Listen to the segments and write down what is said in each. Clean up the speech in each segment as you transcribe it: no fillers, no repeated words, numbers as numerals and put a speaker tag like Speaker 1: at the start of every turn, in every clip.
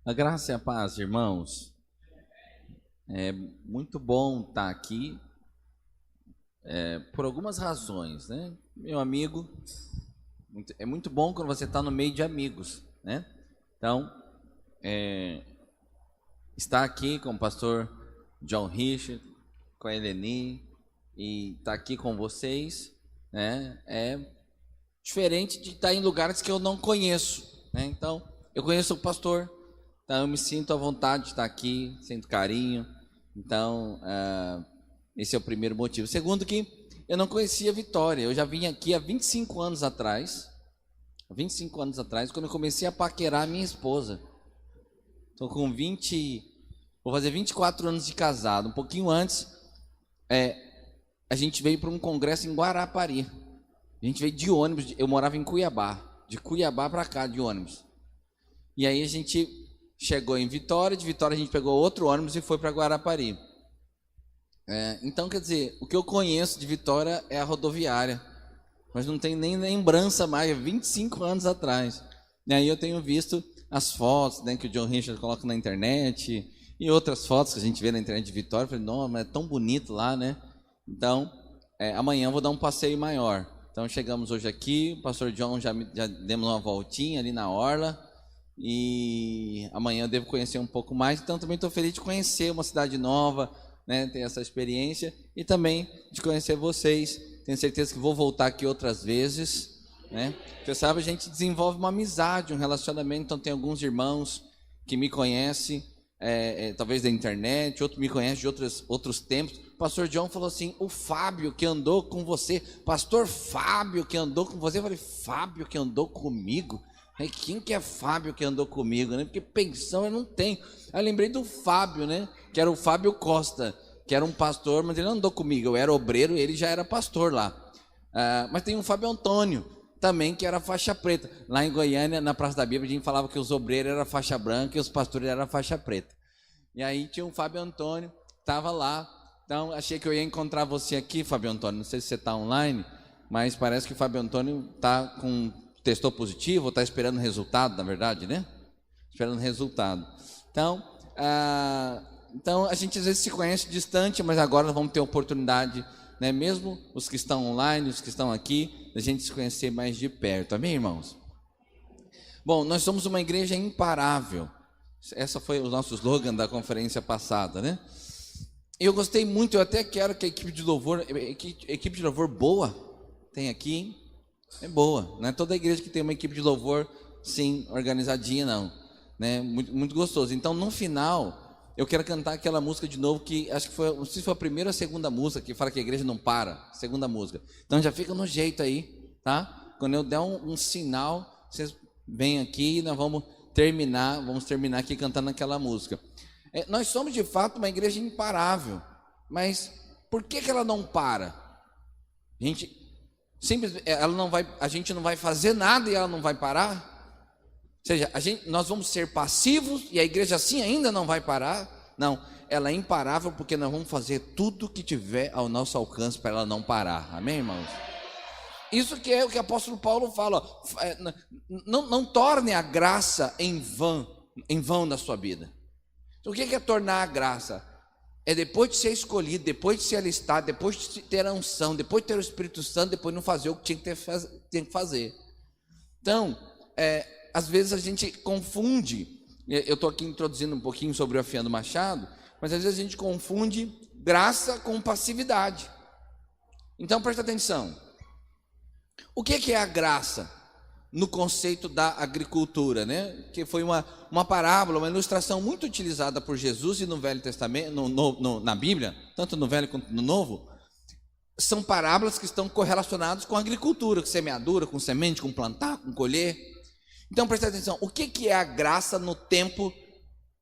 Speaker 1: A graça e a paz, irmãos. É muito bom estar aqui, por algumas razões, né? Meu amigo, é muito bom quando você está no meio de amigos, né? Então, estar aqui com o pastor John Richard, com a Eleni, e estar aqui com vocês, né? É diferente de estar em lugares que eu não conheço, né? Então, eu conheço o pastor, então eu me sinto à vontade de estar aqui, sinto carinho. Então, esse é o primeiro motivo. Segundo, que eu não conhecia Vitória. Eu já vim aqui há 25 anos atrás. 25 anos atrás, quando eu comecei a paquerar a minha esposa. Estou com 20... Vou fazer 24 anos de casado. Um pouquinho antes, a gente veio para um congresso em Guarapari. A gente veio de ônibus. Eu morava em Cuiabá. De Cuiabá para cá, de ônibus. E aí a gente chegou em Vitória. De Vitória a gente pegou outro ônibus e foi para Guarapari. Então, quer dizer, o que eu conheço de Vitória é a rodoviária, mas não tenho nem lembrança mais, 25 anos atrás. E aí eu tenho visto as fotos, né, que o John Richard coloca na internet, e outras fotos que a gente vê na internet de Vitória. Eu falei, não, mas é tão bonito lá, né? Então, amanhã eu vou dar um passeio maior. Então chegamos hoje aqui, o pastor John já demos uma voltinha ali na orla, e amanhã eu devo conhecer um pouco mais. Então também estou feliz de conhecer uma cidade nova, né, ter essa experiência, e também de conhecer vocês. Tenho certeza que vou voltar aqui outras vezes, né? Você sabe, a gente desenvolve uma amizade, um relacionamento. Então tem alguns irmãos que me conhecem, talvez da internet, outro me conhece de outros tempos. O pastor John falou assim: o Fábio que andou com você, pastor Fábio que andou com você. Eu falei, Fábio que andou comigo? Quem que é Fábio que andou comigo, né? Porque pensão eu não tenho. Aí eu lembrei do Fábio, né? Que era o Fábio Costa, que era um pastor, mas ele não andou comigo. Eu era obreiro e ele já era pastor lá. Mas tem um Fábio Antônio também, que era faixa preta. Lá em Goiânia, na Praça da Bíblia, a gente falava que os obreiros eram faixa branca e os pastores eram faixa preta. E aí tinha um Fábio Antônio, estava lá. Então achei que eu ia encontrar você aqui, Fábio Antônio. Não sei se você está online, mas parece que o Fábio Antônio testou positivo, ou está esperando resultado, na verdade, né? Esperando resultado. Então a gente às vezes se conhece distante, mas agora nós vamos ter oportunidade, né, mesmo os que estão online, os que estão aqui, da gente se conhecer mais de perto. Amém, irmãos? Bom, nós somos uma igreja imparável. Essa foi o nosso slogan da conferência passada, né? E eu gostei muito. Eu até quero que a equipe de louvor boa tem aqui, hein? É boa, não é toda igreja que tem uma equipe de louvor, sim, organizadinha, não, né? Muito, muito gostoso. Então, no final, eu quero cantar aquela música de novo, que acho que não sei se foi a primeira ou a segunda música, que fala que a igreja não para, segunda música. Então já fica no jeito aí, tá? Quando eu der um sinal, vocês vêm aqui e nós vamos terminar aqui cantando aquela música. Nós somos de fato uma igreja imparável, mas por que ela não para? A gente não vai fazer nada e ela não vai parar? Ou seja, nós vamos ser passivos e a igreja assim ainda não vai parar? Não, ela é imparável porque nós vamos fazer tudo que tiver ao nosso alcance para ela não parar. Amém, irmãos? Isso que é o que o apóstolo Paulo fala, não torne a graça em vão na sua vida. Então, o que é tornar a graça? É depois de ser escolhido, depois de ser alistado, depois de ter a unção, depois de ter o Espírito Santo, depois de não fazer o que tinha que fazer. Então, às vezes a gente confunde. Eu estou aqui introduzindo um pouquinho sobre o Afiando Machado, mas às vezes a gente confunde graça com passividade. Então presta atenção. O que é a graça no conceito da agricultura, né? Que foi uma parábola, uma ilustração muito utilizada por Jesus e no Velho Testamento, na Bíblia, tanto no Velho quanto no Novo. São parábolas que estão correlacionadas com a agricultura, com semeadura, com semente, com plantar, com colher. Então presta atenção, o que é a graça no tempo,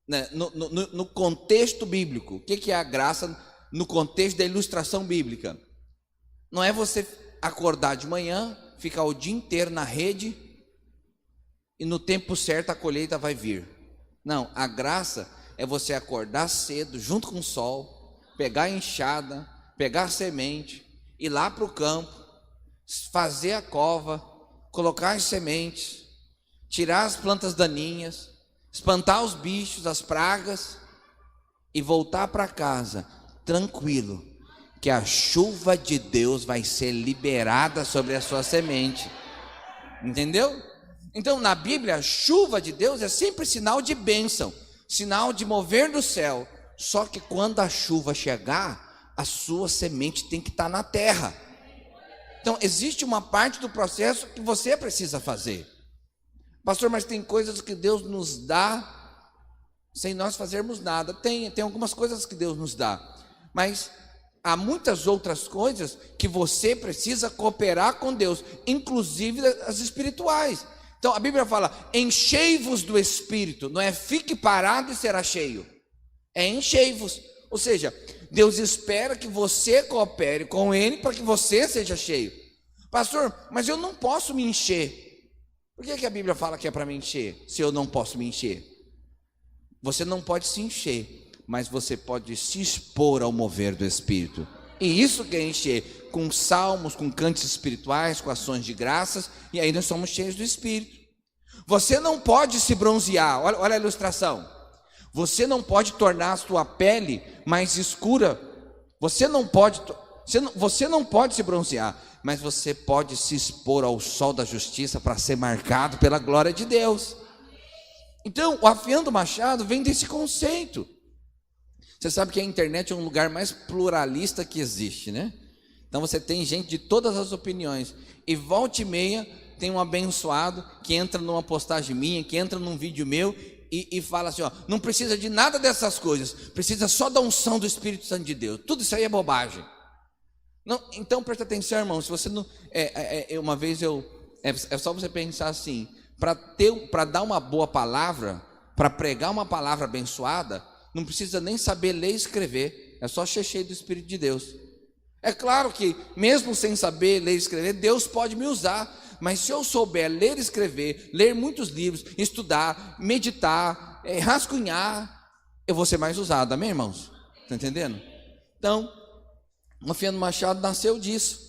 Speaker 1: né, no contexto bíblico? O que é a graça no contexto da ilustração bíblica? Não é você acordar de manhã, ficar o dia inteiro na rede e no tempo certo a colheita vai vir. Não, a graça é você acordar cedo, junto com o sol, pegar a enxada, pegar a semente, ir lá para o campo, fazer a cova, colocar as sementes, tirar as plantas daninhas, espantar os bichos, as pragas e voltar para casa tranquilo, que a chuva de Deus vai ser liberada sobre a sua semente. Entendeu? Então, na Bíblia, a chuva de Deus é sempre sinal de bênção, sinal de mover do céu. Só que quando a chuva chegar, a sua semente tem que estar na terra. Então, existe uma parte do processo que você precisa fazer. Pastor, mas tem coisas que Deus nos dá sem nós fazermos nada. Tem algumas coisas que Deus nos dá, mas há muitas outras coisas que você precisa cooperar com Deus, inclusive as espirituais. Então a Bíblia fala: enchei-vos do Espírito. Não é fique parado e será cheio, é enchei-vos. Ou seja, Deus espera que você coopere com Ele para que você seja cheio. Pastor, mas eu não posso me encher. Por que a Bíblia fala que é para me encher, se eu não posso me encher? Você não pode se encher, mas você pode se expor ao mover do Espírito. E isso que é encher, com salmos, com cantos espirituais, com ações de graças, e aí nós somos cheios do Espírito. Você não pode se bronzear, olha a ilustração. Você não pode tornar a sua pele mais escura. Você não pode se bronzear, mas você pode se expor ao sol da justiça para ser marcado pela glória de Deus. Então, o Afiando o Machado vem desse conceito. Você sabe que a internet é um lugar mais pluralista que existe, né? Então você tem gente de todas as opiniões. E volta e meia tem um abençoado que entra numa postagem minha, que entra num vídeo meu e fala assim, ó, não precisa de nada dessas coisas, precisa só da unção do Espírito Santo de Deus. Tudo isso aí é bobagem. Não, então presta atenção, irmão. Se você não, uma vez é só você pensar assim, para dar uma boa palavra, para pregar uma palavra abençoada, não precisa nem saber ler e escrever, é só ser cheio do Espírito de Deus. É claro que mesmo sem saber ler e escrever, Deus pode me usar, mas se eu souber ler e escrever, ler muitos livros, estudar, meditar, rascunhar, eu vou ser mais usado, amém, irmãos? Está entendendo? Então, o Afiando o Machado nasceu disso.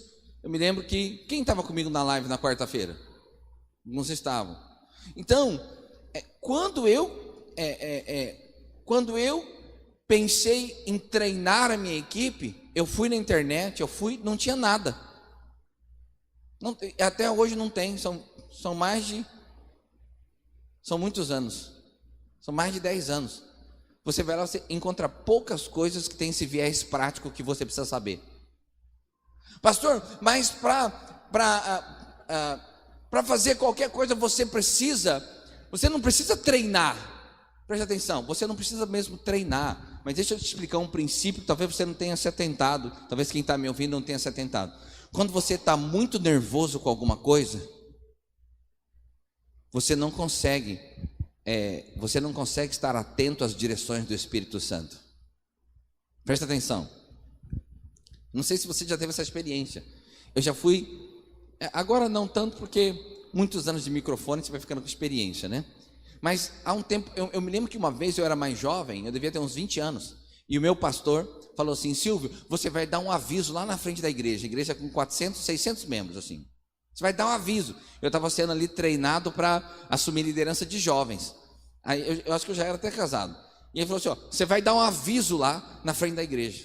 Speaker 1: Eu me lembro que, quem estava comigo na live na quarta-feira? Alguns estavam. Então, quando eu pensei em treinar a minha equipe, eu fui na internet, não tinha nada. Não, até hoje não tem, são muitos anos, são mais de 10 anos. Você vai lá, você encontra poucas coisas que tem esse viés prático que você precisa saber. Pastor, mas para fazer qualquer coisa você não precisa treinar. Preste atenção, você não precisa mesmo treinar. Mas deixa eu te explicar um princípio que talvez você não tenha se atentado, talvez quem está me ouvindo não tenha se atentado. Quando você está muito nervoso com alguma coisa, você não consegue estar atento às direções do Espírito Santo. Presta atenção. Não sei se você já teve essa experiência. Eu já fui, agora não tanto, porque muitos anos de microfone você vai ficando com experiência, né? Mas há um tempo, eu me lembro que uma vez eu era mais jovem, eu devia ter uns 20 anos, e o meu pastor falou assim: Silvio, você vai dar um aviso lá na frente da igreja com 400, 600 membros, assim. Você vai dar um aviso. Eu estava sendo ali treinado para assumir liderança de jovens. Aí eu acho que eu já era até casado. E ele falou assim: ó, você vai dar um aviso lá na frente da igreja.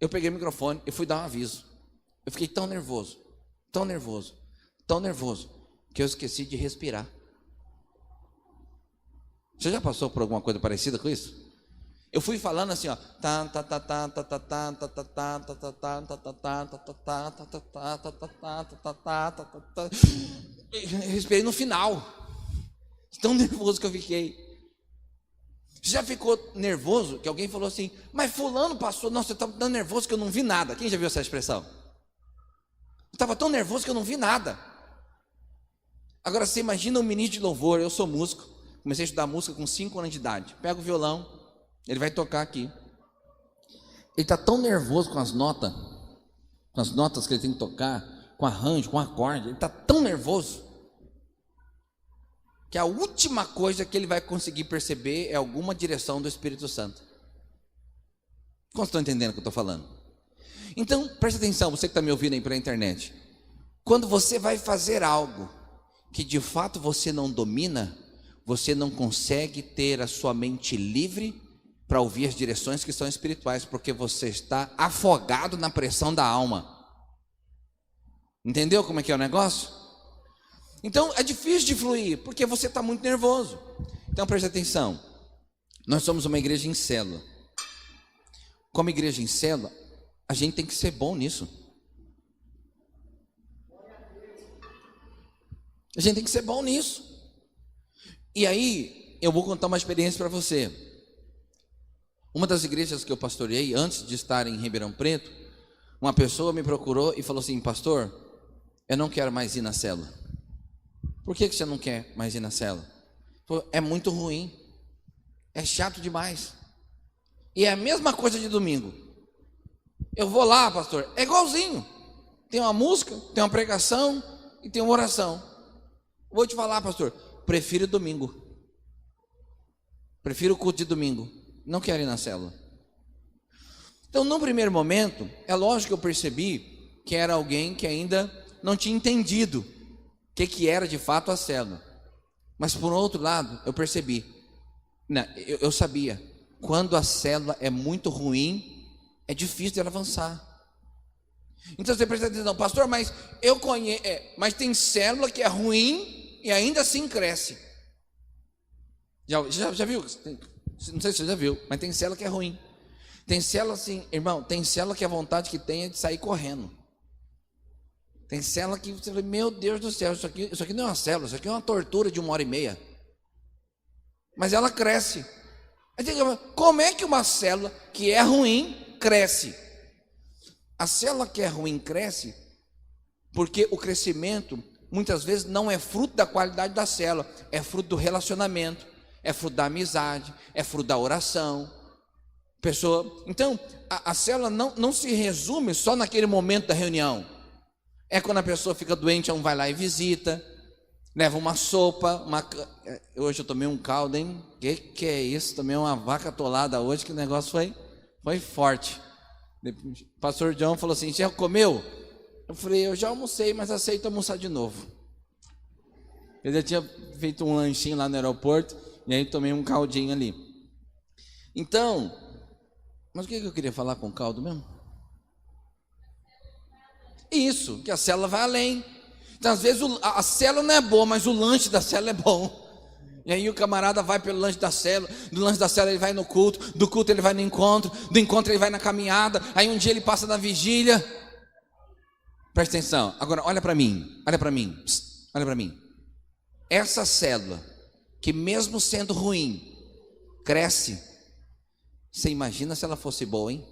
Speaker 1: Eu peguei o microfone e fui dar um aviso. Eu fiquei tão nervoso, que eu esqueci de respirar. Você já passou por alguma coisa parecida com isso? Eu fui falando assim, ó, respirei no final. Tão nervoso que eu fiquei. Você já ficou nervoso que alguém falou assim: mas fulano passou, nossa, eu estava tão nervoso que eu não vi nada. Quem já viu essa expressão? Eu estava tão nervoso que eu não vi nada. Agora você imagina um ministro de louvor. Eu sou músico, comecei a estudar música com 5 anos de idade. Pego o violão, ele vai tocar aqui. Ele está tão nervoso com as notas que ele tem que tocar, com arranjo, com acorde. Ele está tão nervoso que a última coisa que ele vai conseguir perceber é alguma direção do Espírito Santo. Como estão entendendo o que eu estou falando? Então, preste atenção, você que está me ouvindo aí pela internet. Quando você vai fazer algo que de fato você não domina, você não consegue ter a sua mente livre para ouvir as direções que são espirituais, porque você está afogado na pressão da alma. Entendeu como é que é o negócio? Então é difícil de fluir, porque você está muito nervoso. Então preste atenção, nós somos uma igreja em célula. Como igreja em célula, a gente tem que ser bom nisso. A gente tem que ser bom nisso. E aí, eu vou contar uma experiência para você. Uma das igrejas que eu pastoreei, antes de estar em Ribeirão Preto, uma pessoa me procurou e falou assim: pastor, eu não quero mais ir na célula. Por que você não quer mais ir na célula? Falou, é muito ruim, é chato demais. E é a mesma coisa de domingo. Eu vou lá, pastor, é igualzinho. Tem uma música, tem uma pregação e tem uma oração. Vou te falar, pastor, prefiro domingo. Prefiro o culto de domingo. Não quero ir na célula. Então, no primeiro momento, é lógico que eu percebi que era alguém que ainda não tinha entendido o que era de fato a célula. Mas por outro lado, eu percebi, eu sabia, quando a célula é muito ruim, é difícil dela avançar. Então você presta atenção, pastor, mas eu conheço, mas tem célula que é ruim e ainda assim cresce. Já viu? Não sei se você já viu, mas tem célula que é ruim. Tem célula assim, irmão, tem célula que a vontade que tem é de sair correndo. Tem célula que você fala, meu Deus do céu, isso aqui não é uma célula, isso aqui é uma tortura de 1h30. Mas ela cresce. Como é que uma célula que é ruim cresce? A célula que é ruim cresce porque o crescimento muitas vezes não é fruto da qualidade da célula, é fruto do relacionamento, é fruto da amizade, é fruto da oração. Então, a célula não se resume só naquele momento da reunião. É quando a pessoa fica doente, ela vai lá e visita, leva uma sopa, hoje eu tomei um caldo, hein? Que é isso? Tomei uma vaca atolada hoje, que o negócio foi forte. O pastor John falou assim, já comeu? Eu falei, eu já almocei, mas aceito almoçar de novo. Eu já tinha feito um lanchinho lá no aeroporto, e aí tomei um caldinho ali. Então, mas o que eu queria falar com o caldo mesmo? Isso, que a célula vai além. Então, às vezes, a célula não é boa, mas o lanche da célula é bom. E aí o camarada vai pelo lanche da célula, do lanche da célula ele vai no culto, do culto ele vai no encontro, do encontro ele vai na caminhada, aí um dia ele passa na vigília. Presta atenção, agora olha para mim, olha para mim. Essa célula, que mesmo sendo ruim, cresce. Você imagina se ela fosse boa, hein?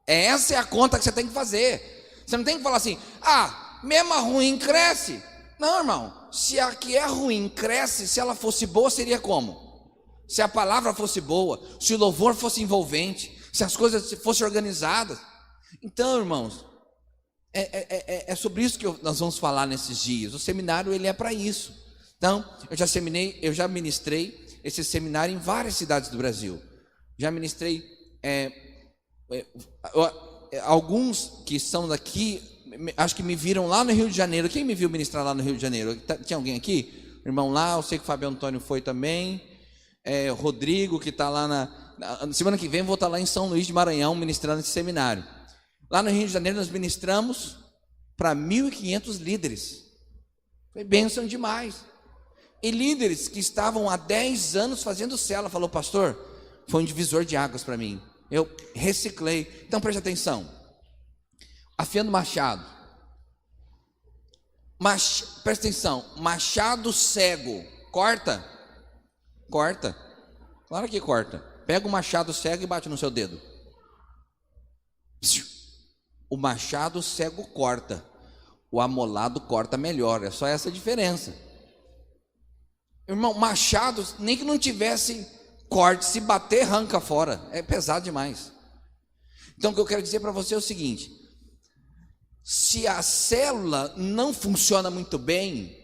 Speaker 1: Essa é a conta que você tem que fazer. Você não tem que falar assim, mesmo a ruim cresce. Não, irmão, se a que é ruim cresce, se ela fosse boa, seria como? Se a palavra fosse boa, se o louvor fosse envolvente, se as coisas fossem organizadas. Então, irmãos, é sobre isso que nós vamos falar nesses dias. O seminário, ele é para isso. Então, eu já ministrei esse seminário em várias cidades do Brasil. Já ministrei alguns que são daqui, acho que me viram lá no Rio de Janeiro. Quem me viu ministrar lá no Rio de Janeiro? Tinha alguém aqui? Irmão lá, eu sei que o Fábio Antônio foi também. Rodrigo, que está lá na semana que vem, vou estar lá em São Luís de Maranhão ministrando esse seminário. Lá no Rio de Janeiro nós ministramos para 1.500 líderes. Foi bênção demais. E líderes que estavam há 10 anos fazendo célula, falou, pastor, foi um divisor de águas para mim. Eu reciclei. Então preste atenção. Afiando machado. Presta atenção. Machado cego. Corta? Corta. Claro que corta. Pega o machado cego e bate no seu dedo. O machado cego corta. O amolado corta melhor. É só essa a diferença. Irmão, machado, nem que não tivesse corte, se bater, arranca fora. É pesado demais. Então o que eu quero dizer para você é o seguinte: se a célula não funciona muito bem,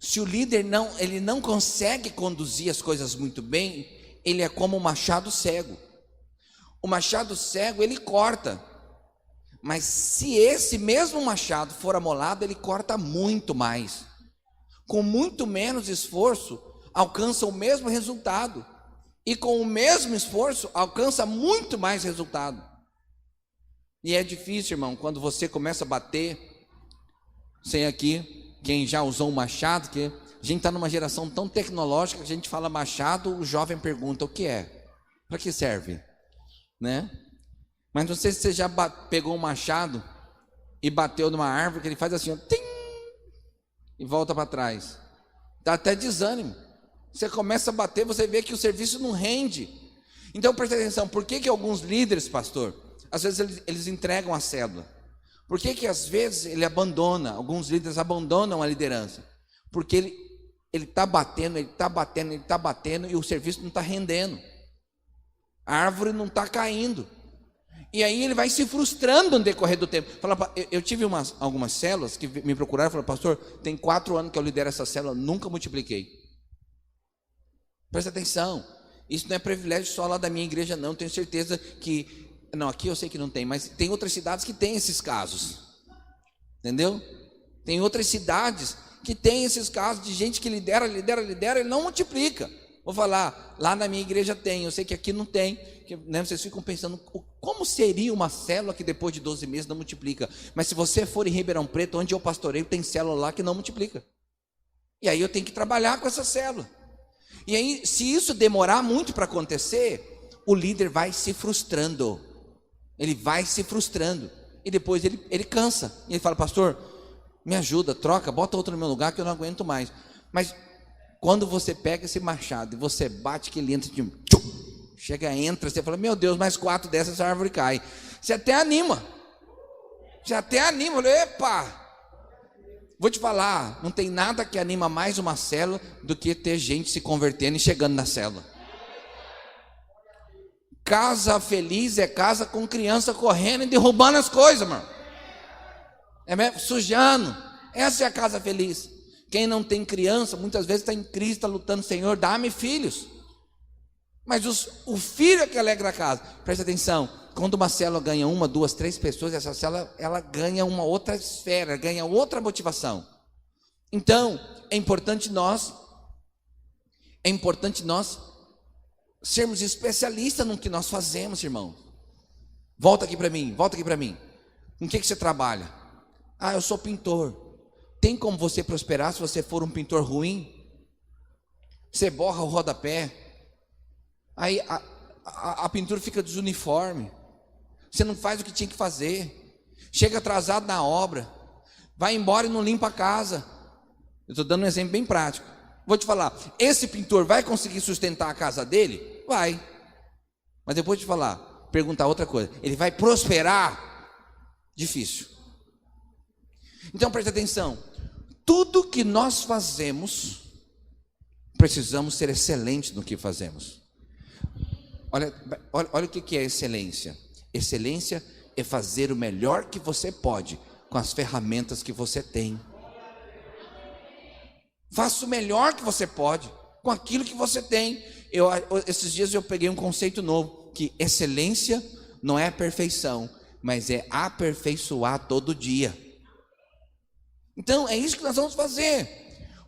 Speaker 1: se o líder ele não consegue conduzir as coisas muito bem, ele é como um machado cego. O machado cego, ele corta. Mas se esse mesmo machado for amolado, ele corta muito mais. Com muito menos esforço, alcança o mesmo resultado. E com o mesmo esforço, alcança muito mais resultado. E é difícil, irmão, quando você começa a bater. Sei aqui, quem já usou um machado, que a gente está numa geração tão tecnológica que a gente fala machado, o jovem pergunta o que é, para que serve, né? Mas não sei se você já pegou um machado e bateu numa árvore, que ele faz assim, ó, tim, e volta para trás. Dá até desânimo. Você começa a bater, você vê que o serviço não rende. Então presta atenção, por que alguns líderes, pastor, às vezes eles entregam a célula? Por que às vezes ele abandona, alguns líderes abandonam a liderança? Porque ele está batendo e o serviço não está rendendo. A árvore não está caindo. E aí ele vai se frustrando no decorrer do tempo. Eu tive algumas células que me procuraram e falaram, pastor, tem 4 anos que eu lidero essa célula, nunca multipliquei. Presta atenção, isso não é privilégio só lá da minha igreja não, tenho certeza que, não, aqui eu sei que não tem, mas tem outras cidades que tem esses casos, entendeu? Tem outras cidades que tem esses casos de gente que lidera e não multiplica. Vou falar, lá na minha igreja tem, eu sei que aqui não tem, que, né, vocês ficam pensando, como seria uma célula que depois de 12 meses não multiplica? Mas se você for em Ribeirão Preto, onde eu pastoreio, tem célula lá que não multiplica. E aí eu tenho que trabalhar com essa célula. E aí, se isso demorar muito para acontecer, o líder vai se frustrando. Ele vai se frustrando. E depois ele cansa. E ele fala, pastor, me ajuda, troca, bota outro no meu lugar que eu não aguento mais. Mas quando você pega esse machado e você bate que ele entra, entra, você fala, meu Deus, mais 4 dessas, essa árvore cai. Você até anima. Epa! Vou te falar, não tem nada que anima mais uma célula do que ter gente se convertendo e chegando na célula. Casa feliz é casa com criança correndo e derrubando as coisas, mano. É mesmo? Sujando. Essa é a casa feliz. Quem não tem criança, muitas vezes está em crise, está lutando, Senhor, dá-me filhos. Mas o filho é que alegra a casa. Presta atenção, quando uma célula ganha 1, 2, 3 pessoas, essa célula ela ganha uma outra esfera, ganha outra motivação. Então, é importante nós sermos especialistas no que nós fazemos, irmão. Volta aqui para mim. Com o que você trabalha? Ah, eu sou pintor. Tem como você prosperar se você for um pintor ruim? Você borra o rodapé. Aí a pintura fica desuniforme. Você não faz o que tinha que fazer. Chega atrasado na obra. Vai embora e não limpa a casa. Eu estou dando um exemplo bem prático. Vou te falar, esse pintor vai conseguir sustentar a casa dele? Vai. Mas depois de falar, perguntar outra coisa. Ele vai prosperar? Difícil. Então preste atenção. Tudo que nós fazemos, precisamos ser excelentes no que fazemos. Olha o que é excelência. Excelência é fazer o melhor que você pode com as ferramentas que você tem. Faça o melhor que você pode com aquilo que você tem. Esses dias eu peguei um conceito novo, que excelência não é perfeição, mas é aperfeiçoar todo dia. Então é isso que nós vamos fazer,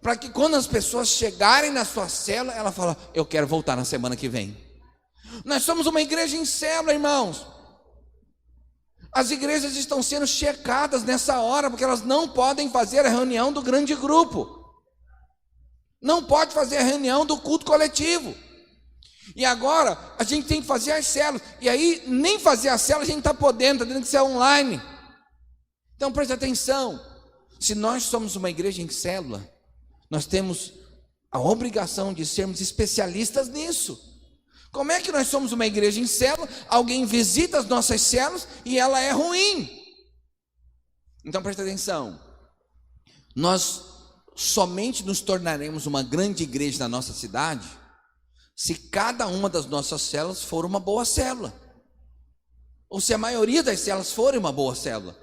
Speaker 1: para que quando as pessoas chegarem na sua célula, ela fala, eu quero voltar na semana que vem. Nós somos uma igreja em célula, irmãos. As igrejas estão sendo checadas nessa hora, porque elas não podem fazer a reunião do grande grupo. Não pode fazer a reunião do culto coletivo. E agora, a gente tem que fazer as células. E aí, nem fazer a célula a gente está podendo, está tendo que ser online. Então, preste atenção. Se nós somos uma igreja em célula, nós temos a obrigação de sermos especialistas nisso. Como é que nós somos uma igreja em célula, alguém visita as nossas células e ela é ruim? Então presta atenção, nós somente nos tornaremos uma grande igreja na nossa cidade, se cada uma das nossas células for uma boa célula, ou se a maioria das células forem uma boa célula,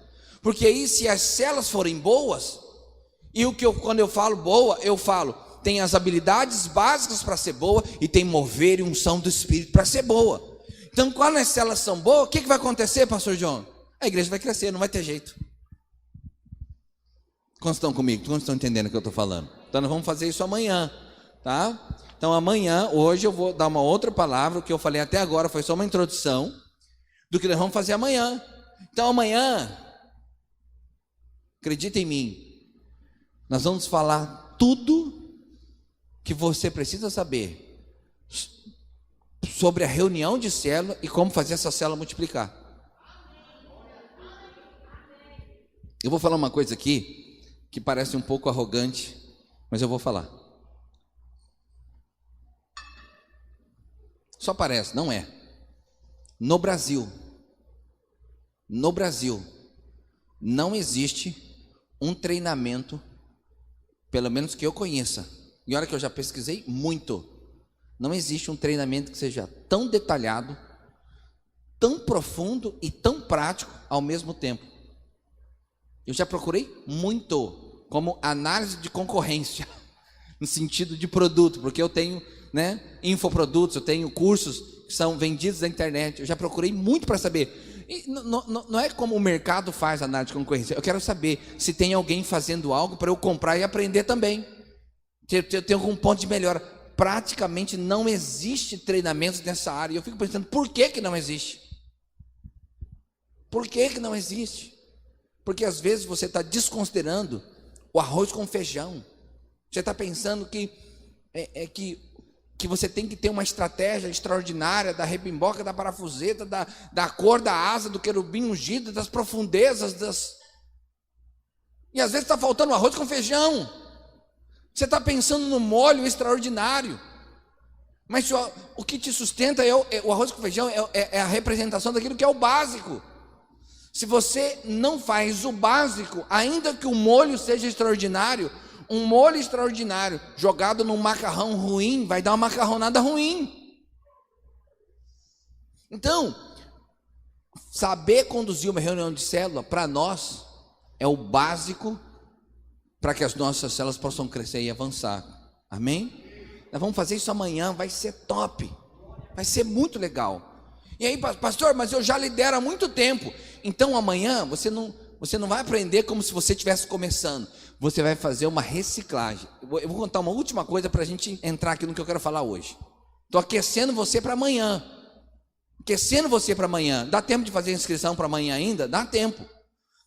Speaker 1: porque aí se as células forem boas, e quando eu falo boa, eu falo, tem as habilidades básicas para ser boa e tem mover e unção do Espírito para ser boa. Então, quando as células são boas, o que vai acontecer, pastor John? A igreja vai crescer, não vai ter jeito. Quantos estão comigo? Quantos estão entendendo o que eu estou falando? Então, nós vamos fazer isso amanhã. tá? Então amanhã, hoje eu vou dar uma outra palavra. O que eu falei até agora foi só uma introdução do que nós vamos fazer amanhã. Então amanhã, acredita em mim, nós vamos falar tudo que você precisa saber sobre a reunião de célula e como fazer essa célula multiplicar. Eu vou falar uma coisa aqui que parece um pouco arrogante, mas eu vou falar. Só parece, não é. No Brasil, não existe um treinamento, pelo menos que eu conheça, e olha que eu já pesquisei muito, não existe um treinamento que seja tão detalhado, tão profundo e tão prático ao mesmo tempo. Eu já procurei muito, como análise de concorrência, no sentido de produto, porque eu tenho, infoprodutos, eu tenho cursos que são vendidos na internet, eu já procurei muito para saber. E não é como o mercado faz análise de concorrência, eu quero saber se tem alguém fazendo algo para eu comprar e aprender também. Tem algum ponto de melhora. Praticamente não existe treinamento nessa área. E eu fico pensando, por que não existe? Por que não existe? Porque às vezes você está desconsiderando o arroz com feijão. Você está pensando que você tem que ter uma estratégia extraordinária da rebimboca, da parafuseta, da cor da asa, do querubim ungido, das profundezas, E às vezes está faltando arroz com feijão. Você está pensando no molho extraordinário. Mas o que te sustenta o arroz com feijão é a representação daquilo que é o básico. Se você não faz o básico, ainda que o molho seja extraordinário, um molho extraordinário jogado num macarrão ruim vai dar uma macarronada ruim. Então, saber conduzir uma reunião de célula, para nós, é o básico para que as nossas células possam crescer e avançar. Amém? Nós vamos fazer isso amanhã, vai ser top, vai ser muito legal. E aí, pastor, mas eu já lidero há muito tempo. Então amanhã você não vai aprender como se você estivesse começando. Você vai fazer uma reciclagem. Eu vou contar uma última coisa para a gente entrar aqui no que eu quero falar hoje. Estou aquecendo você para amanhã. Dá tempo de fazer a inscrição para amanhã ainda? Dá tempo.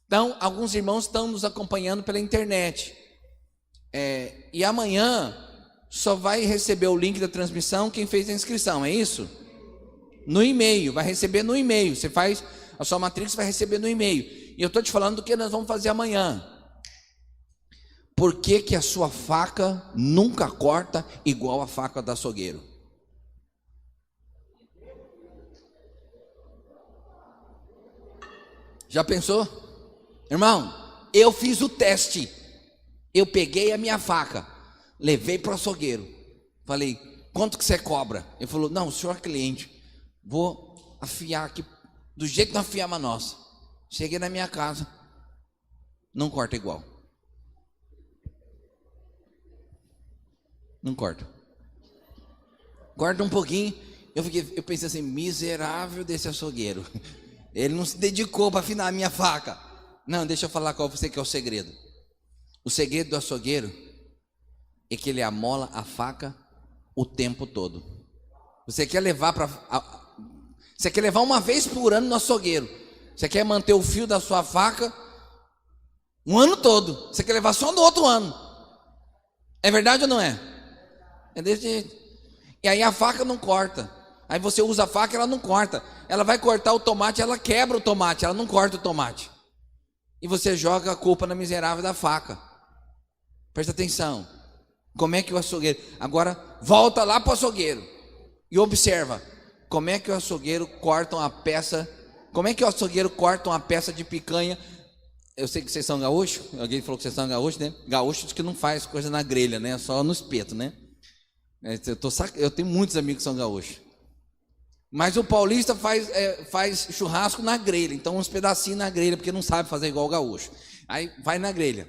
Speaker 1: Então, alguns irmãos estão nos acompanhando pela internet. E amanhã só vai receber o link da transmissão quem fez a inscrição, é isso? No e-mail, vai receber no e-mail. Você faz a sua matrix, vai receber no e-mail. E eu estou te falando do que nós vamos fazer amanhã. Por que a sua faca nunca corta igual a faca do açougueiro? Já pensou? Irmão, eu fiz o teste. Eu peguei a minha faca, levei para o açougueiro. Falei, quanto que você cobra? Ele falou, não, o senhor é cliente, vou afiar aqui do jeito que nós afiamos a nossa. Cheguei na minha casa, não corta igual. Não corta. Corta um pouquinho. Eu pensei assim, miserável desse açougueiro. Ele não se dedicou para afinar a minha faca. Não, deixa eu falar com você que é o segredo. O segredo do açougueiro é que ele amola a faca o tempo todo. Você quer levar uma vez por ano no açougueiro. Você quer manter o fio da sua faca um ano todo. Você quer levar só no outro ano. É verdade ou não é? É desse jeito. E aí a faca não corta. Aí você usa a faca, ela não corta. Ela vai cortar o tomate, ela quebra o tomate, ela não corta o tomate. E você joga a culpa na miserável da faca. Presta atenção. Como é que o açougueiro... Agora, volta lá para o açougueiro e observa. Como é que o açougueiro corta uma peça... Como é que o açougueiro corta uma peça de picanha? Eu sei que vocês são gaúchos. Alguém falou que vocês são gaúchos, né? Gaúcho diz que não faz coisa na grelha, né? Só no espeto, né? Eu tenho muitos amigos que são gaúchos. Mas o paulista faz churrasco na grelha. Então uns pedacinhos na grelha, porque não sabe fazer igual o gaúcho. Aí vai na grelha.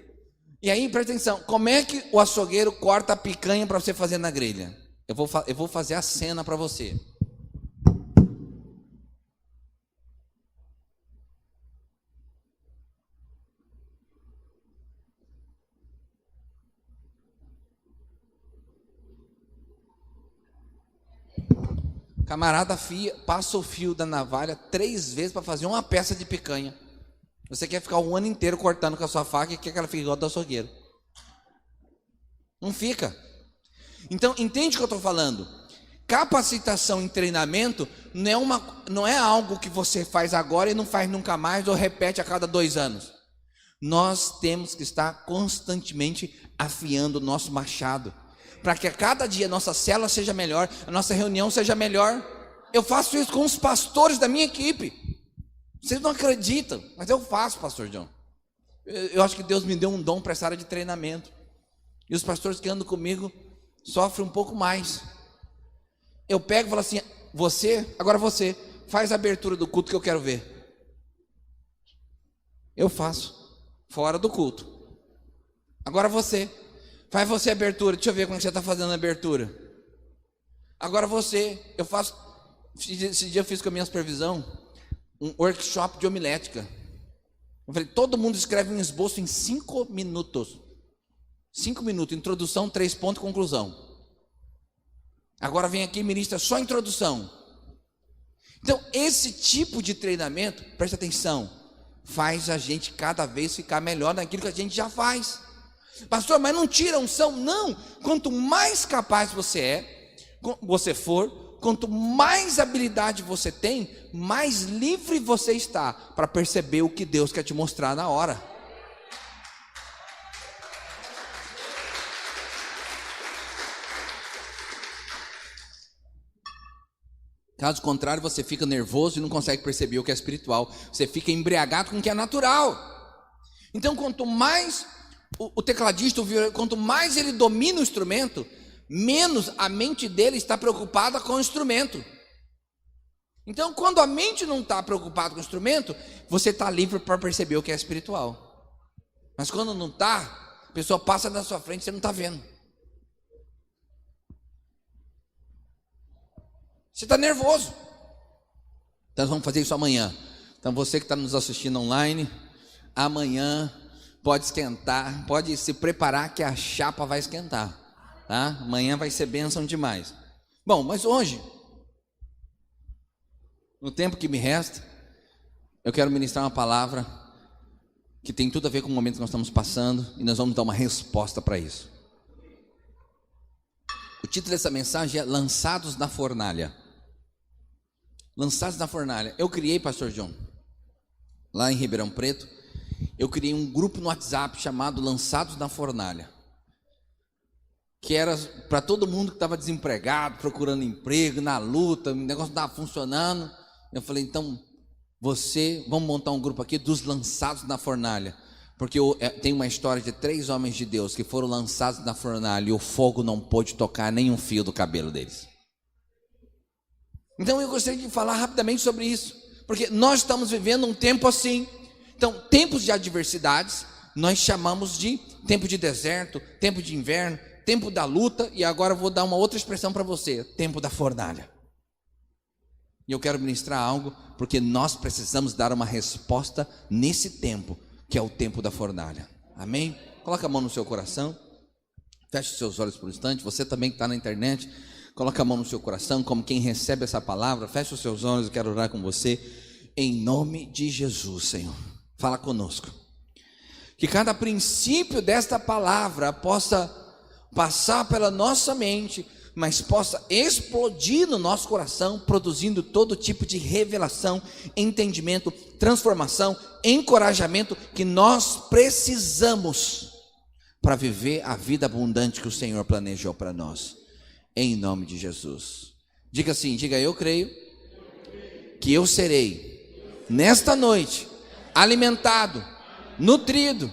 Speaker 1: E aí, presta atenção, como é que o açougueiro corta a picanha para você fazer na grelha? Eu vou fazer a cena para você. Camarada passa o fio da navalha 3 vezes para fazer uma peça de picanha. Você quer ficar um ano inteiro cortando com a sua faca e quer que ela fique igual do açougueiro. Não fica. Então, entende o que eu estou falando? Capacitação e treinamento não é algo que você faz agora e não faz nunca mais ou repete a cada 2 anos. Nós temos que estar constantemente afiando o nosso machado, para que a cada dia a nossa célula seja melhor, a nossa reunião seja melhor. Eu faço isso com os pastores da minha equipe. Vocês não acreditam, mas eu faço, pastor John. Eu acho que Deus me deu um dom para essa área de treinamento. E os pastores que andam comigo sofrem um pouco mais. Eu pego e falo assim: agora você faz a abertura do culto que eu quero ver. Eu faço, fora do culto. Agora faz você a abertura, deixa eu ver como você está fazendo a abertura. Agora eu faço. Esse dia eu fiz com a minha supervisão um workshop de homilética. Eu falei: todo mundo escreve um esboço em 5 minutos. 5 minutos, introdução, 3 pontos, conclusão. Agora vem aqui e ministra só a introdução. Então, esse tipo de treinamento, presta atenção, faz a gente cada vez ficar melhor naquilo que a gente já faz. Pastor, mas não tira a unção? Não. Quanto mais capaz você for, quanto mais habilidade você tem, mais livre você está para perceber o que Deus quer te mostrar na hora. Caso contrário, você fica nervoso e não consegue perceber o que é espiritual. Você fica embriagado com o que é natural. Então, quanto mais o tecladista, quanto mais ele domina o instrumento, menos a mente dele está preocupada com o instrumento. Então, quando a mente não está preocupada com o instrumento, você está livre para perceber o que é espiritual. Mas quando não está, a pessoa passa na sua frente e você não está vendo. Você está nervoso. Então, nós vamos fazer isso amanhã. Então, você que está nos assistindo online, amanhã pode esquentar, pode se preparar que a chapa vai esquentar, tá? Amanhã vai ser bênção demais. Bom, mas hoje, no tempo que me resta, eu quero ministrar uma palavra que tem tudo a ver com o momento que nós estamos passando, e nós vamos dar uma resposta para isso. O título dessa mensagem é Lançados na Fornalha. Lançados na Fornalha. Eu criei, pastor John, lá em Ribeirão Preto, eu criei um grupo no WhatsApp chamado Lançados na Fornalha, que era para todo mundo que estava desempregado, procurando emprego, na luta, o negócio não estava funcionando. Eu falei: então, vamos montar um grupo aqui dos Lançados na Fornalha, porque tem uma história de 3 homens de Deus que foram lançados na fornalha e o fogo não pôde tocar nenhum fio do cabelo deles. Então eu gostaria de falar rapidamente sobre isso, porque nós estamos vivendo um tempo assim. Então, tempos de adversidades, nós chamamos de tempo de deserto, tempo de inverno, tempo da luta, e agora eu vou dar uma outra expressão para você: tempo da fornalha. E eu quero ministrar algo, porque nós precisamos dar uma resposta nesse tempo, que é o tempo da fornalha. Amém? Coloca a mão no seu coração, feche os seus olhos por um instante. Você também que está na internet, coloca a mão no seu coração, como quem recebe essa palavra. Feche os seus olhos, eu quero orar com você, em nome de Jesus. Senhor, fala conosco, que cada princípio desta palavra possa passar pela nossa mente, mas possa explodir no nosso coração, produzindo todo tipo de revelação, entendimento, transformação, encorajamento que nós precisamos para viver a vida abundante que o Senhor planejou para nós, em nome de Jesus. Diga assim, diga: eu creio que eu serei nesta noite alimentado, nutrido,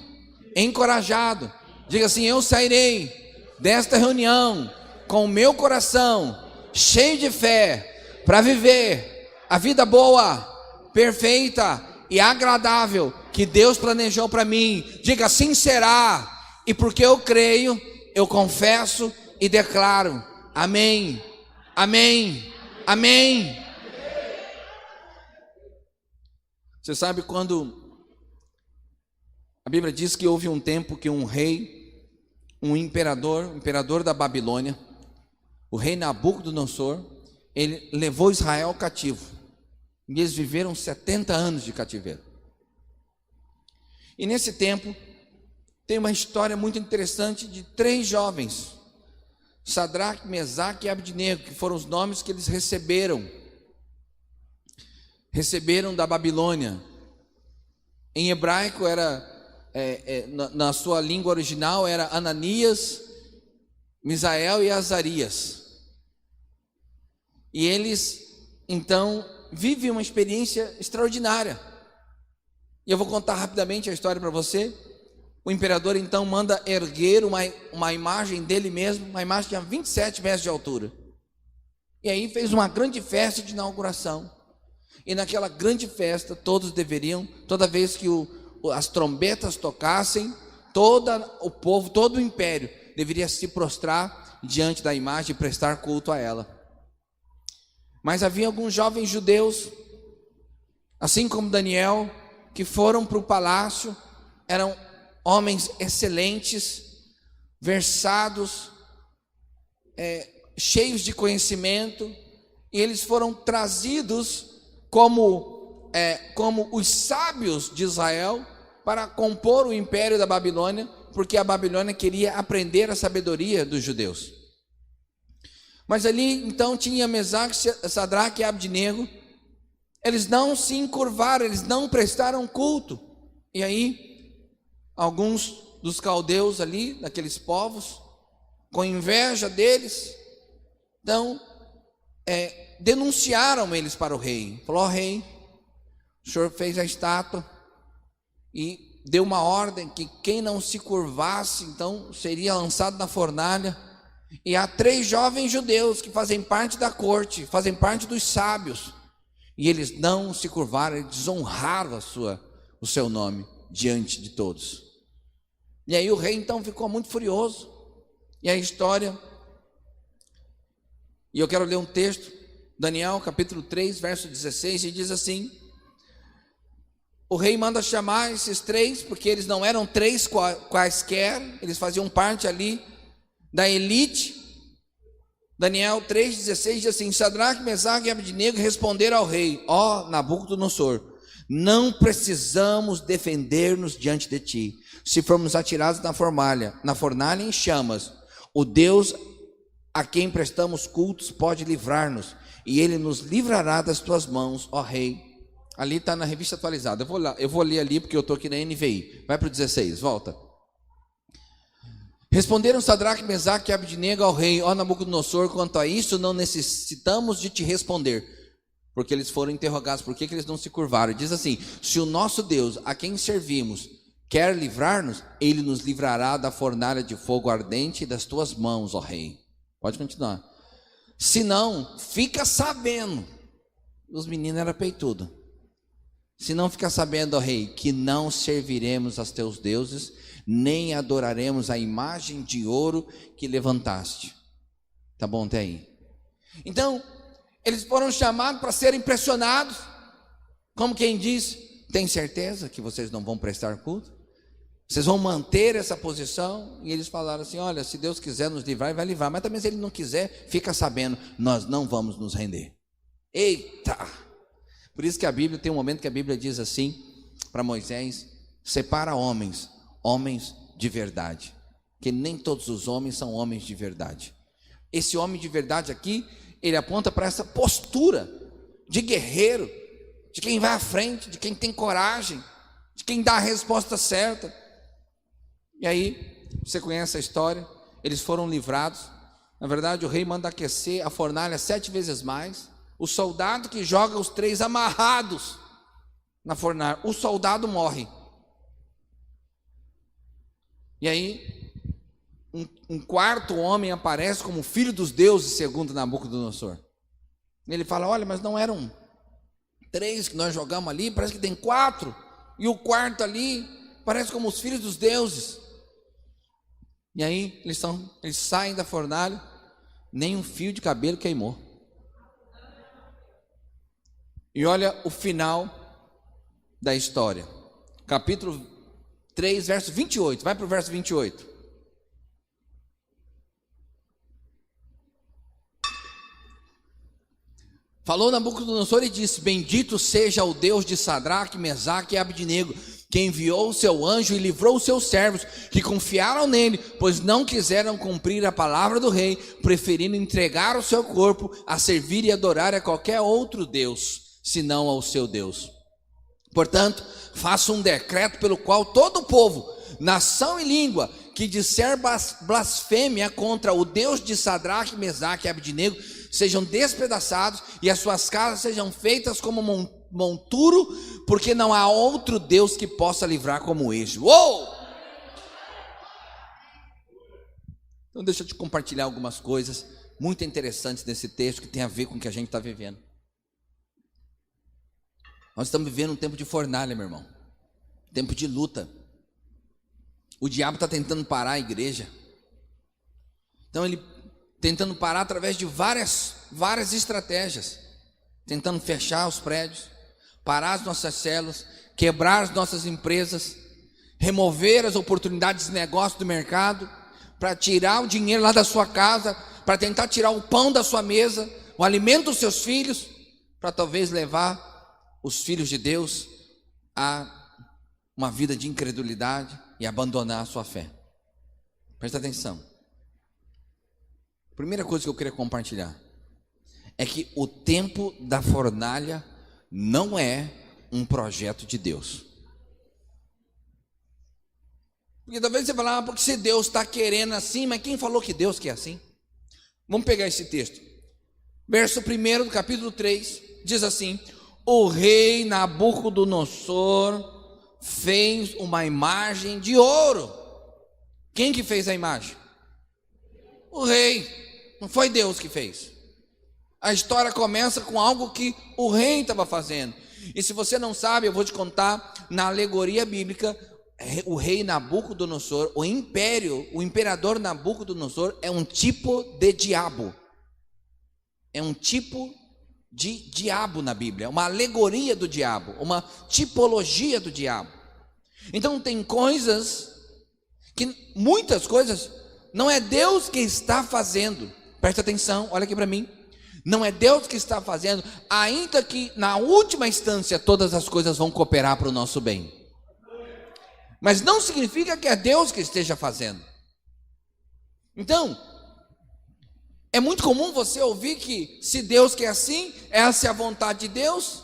Speaker 1: encorajado. Diga assim: eu sairei desta reunião com o meu coração cheio de fé para viver a vida boa, perfeita e agradável que Deus planejou para mim. Diga: assim será. E porque eu creio, eu confesso e declaro. Amém, amém, amém. Você sabe, quando a Bíblia diz que houve um tempo que um rei, o imperador da Babilônia, o rei Nabucodonosor, ele levou Israel cativo. E eles viveram 70 anos de cativeiro. E nesse tempo, tem uma história muito interessante de 3 jovens, Sadraque, Mesaque e Abdenego, que foram os nomes que eles receberam da Babilônia. Em hebraico na sua língua original era Ananias, Misael e Azarias. E eles então vivem uma experiência extraordinária. E eu vou contar rapidamente a história para você. O imperador então manda erguer uma imagem dele mesmo, uma imagem que tinha 27 metros de altura. E aí fez uma grande festa de inauguração. E naquela grande festa, todos deveriam, toda vez que as trombetas tocassem, todo o povo, todo o império deveria se prostrar diante da imagem e prestar culto a ela. Mas havia alguns jovens judeus, assim como Daniel, que foram para o palácio. Eram homens excelentes, versados, cheios de conhecimento, e eles foram trazidos como os sábios de Israel para compor o império da Babilônia, porque a Babilônia queria aprender a sabedoria dos judeus. Mas ali então tinha Mesaque, Sadraque e Abdenego. Eles não se encurvaram, eles não prestaram culto. E aí alguns dos caldeus ali, daqueles povos, com inveja deles, então denunciaram eles para o rei. Falou: rei, o senhor fez a estátua e deu uma ordem que quem não se curvasse então seria lançado na fornalha. E há 3 jovens judeus que fazem parte da corte, fazem parte dos sábios, e eles não se curvaram, eles desonraram o seu nome diante de todos. E aí o rei então ficou muito furioso. E a história, e eu quero ler um texto, Daniel capítulo 3, verso 16, e diz assim: o rei manda chamar esses 3, porque eles não eram 3 quaisquer, eles faziam parte ali da elite. Daniel 3,16 diz assim: Sadraque, Mesaque e Abdenego responderam ao rei: ó Nabucodonosor, não precisamos defender-nos diante de ti. Se formos atirados na fornalha em chamas, o Deus a quem prestamos cultos pode livrar-nos, e ele nos livrará das tuas mãos, ó rei. Ali está na revista atualizada. Eu vou ler ali porque eu estou aqui na NVI. Vai para o 16, volta. Responderam Sadraque, Mesaque e Abdenego ao rei: ó Nabucodonosor, quanto a isso não necessitamos de te responder. Porque eles foram interrogados, por que eles não se curvaram? Diz assim: se o nosso Deus, a quem servimos, quer livrar-nos, ele nos livrará da fornalha de fogo ardente e das tuas mãos, ó rei. Pode continuar. Se não, fica sabendo. Os meninos eram peitudos. Se não, fica sabendo, ó rei, que não serviremos aos teus deuses, nem adoraremos a imagem de ouro que levantaste. Tá bom até aí? Então, eles foram chamados para serem pressionados, como quem diz: tem certeza que vocês não vão prestar culto? Vocês vão manter essa posição? E eles falaram assim: olha, se Deus quiser nos livrar, vai livrar, mas também se ele não quiser, fica sabendo, nós não vamos nos render. Eita! Por isso que a Bíblia, tem um momento que a Bíblia diz assim para Moisés: separa homens de verdade, que nem todos os homens são homens de verdade. Esse homem de verdade aqui, ele aponta para essa postura de guerreiro, de quem vai à frente, de quem tem coragem, de quem dá a resposta certa. E aí, você conhece a história, eles foram livrados. Na verdade, o rei manda aquecer a fornalha 7 vezes mais. O soldado que joga os 3 amarrados na fornalha, o soldado morre. E aí, um quarto homem aparece como filho dos deuses, segundo Nabucodonosor. Ele fala: olha, mas não eram 3 que nós jogamos ali, parece que tem 4. E o quarto ali parece como os filhos dos deuses. E aí, eles saem da fornalha, nem um fio de cabelo queimou. E olha o final da história. Capítulo 3, verso 28. Vai para o verso 28. Falou Nabucodonosor e disse: bendito seja o Deus de Sadraque, Mesaque e Abdenego, que enviou o seu anjo e livrou os seus servos, que confiaram nele, pois não quiseram cumprir a palavra do rei, preferindo entregar o seu corpo a servir e adorar a qualquer outro Deus, senão ao seu Deus. Portanto, faça um decreto pelo qual todo o povo, nação e língua, que disser blasfêmia contra o Deus de Sadraque, Mesaque e Abdenego, sejam despedaçados e as suas casas sejam feitas como monturo, porque não há outro Deus que possa livrar como este. Uou! Então deixa eu te compartilhar algumas coisas muito interessantes nesse texto que tem a ver com o que a gente está vivendo. Nós estamos vivendo um tempo de fornalha, meu irmão, tempo de luta. O diabo está tentando parar a igreja. Então ele tentando parar através de várias estratégias, tentando fechar os prédios, parar as nossas células, quebrar as nossas empresas, remover as oportunidades de negócio do mercado, para tirar o dinheiro lá da sua casa, para tentar tirar o pão da sua mesa, o alimento dos seus filhos, para talvez levar os filhos de Deus a uma vida de incredulidade e abandonar a sua fé. Presta atenção. Primeira coisa que eu queria compartilhar é que o tempo da fornalha não é um projeto de Deus. Porque talvez você fale, porque se Deus está querendo assim, mas quem falou que Deus quer assim? Vamos pegar esse texto. Verso 1 do capítulo 3, diz assim: o rei Nabucodonosor fez uma imagem de ouro. Quem que fez a imagem? O rei. Não foi Deus que fez. A história começa com algo que o rei estava fazendo. E se você não sabe, eu vou te contar, na alegoria bíblica, o rei Nabucodonosor, o imperador Nabucodonosor é um tipo de diabo. É um tipo de diabo na Bíblia, uma alegoria do diabo, uma tipologia do diabo. Então tem muitas coisas, não é Deus que está fazendo. Presta atenção, olha aqui para mim. Não é Deus que está fazendo, ainda que na última instância todas as coisas vão cooperar para o nosso bem. Mas não significa que é Deus que esteja fazendo. Então, é muito comum você ouvir que se Deus quer assim, essa é a vontade de Deus.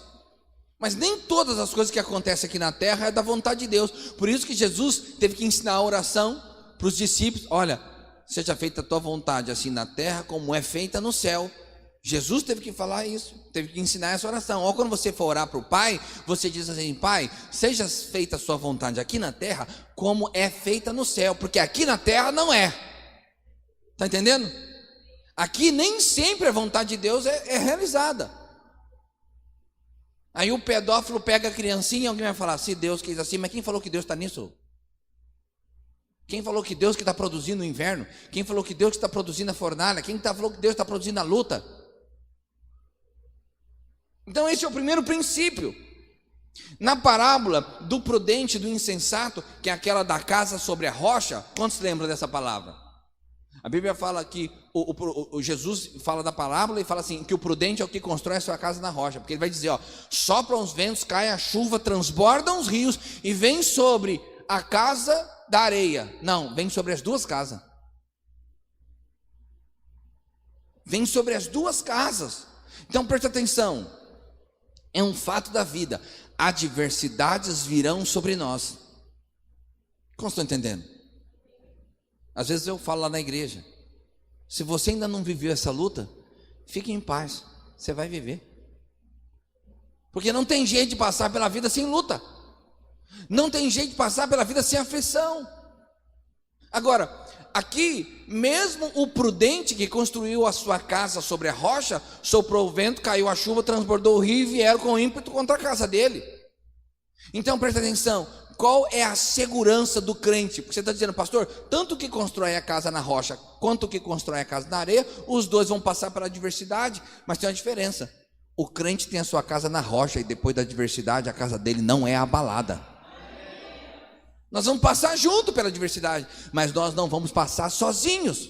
Speaker 1: Mas nem todas as coisas que acontecem aqui na terra é da vontade de Deus. Por isso que Jesus teve que ensinar a oração para os discípulos. Olha, seja feita a tua vontade assim na terra como é feita no céu. Jesus teve que falar isso, teve que ensinar essa oração. Ou quando você for orar para o Pai, você diz assim: Pai, seja feita a sua vontade aqui na terra como é feita no céu. Porque aqui na terra não é. Está entendendo? Aqui nem sempre a vontade de Deus é realizada. Aí o pedófilo pega a criancinha e alguém vai falar: se Deus quis assim, mas quem falou que Deus está nisso? Quem falou que Deus que está produzindo o inverno? Quem falou que Deus que está produzindo a fornalha? Quem falou que Deus está produzindo a luta? Então esse é o primeiro princípio. Na parábola do prudente e do insensato, que é aquela da casa sobre a rocha, quantos lembram dessa palavra? A Bíblia fala que o Jesus fala da parábola e fala assim, que o prudente é o que constrói a sua casa na rocha, porque ele vai dizer, sopram os ventos, cai a chuva, transbordam os rios e vem sobre a casa da areia. Não, vem sobre as duas casas. Vem sobre as duas casas. Então presta atenção, é um fato da vida, adversidades virão sobre nós. Como estão entendendo? Às vezes eu falo lá na igreja, se você ainda não viveu essa luta, fique em paz, você vai viver. Porque não tem jeito de passar pela vida sem luta. Não tem jeito de passar pela vida sem aflição. Agora, aqui, mesmo o prudente que construiu a sua casa sobre a rocha, soprou o vento, caiu a chuva, transbordou o rio e vieram com ímpeto contra a casa dele. Então presta atenção, qual é a segurança do crente? Porque você está dizendo, pastor, tanto que constrói a casa na rocha, quanto que constrói a casa na areia, os dois vão passar pela adversidade, mas tem uma diferença. O crente tem a sua casa na rocha e depois da adversidade, a casa dele não é abalada. Nós vamos passar junto pela adversidade, mas nós não vamos passar sozinhos.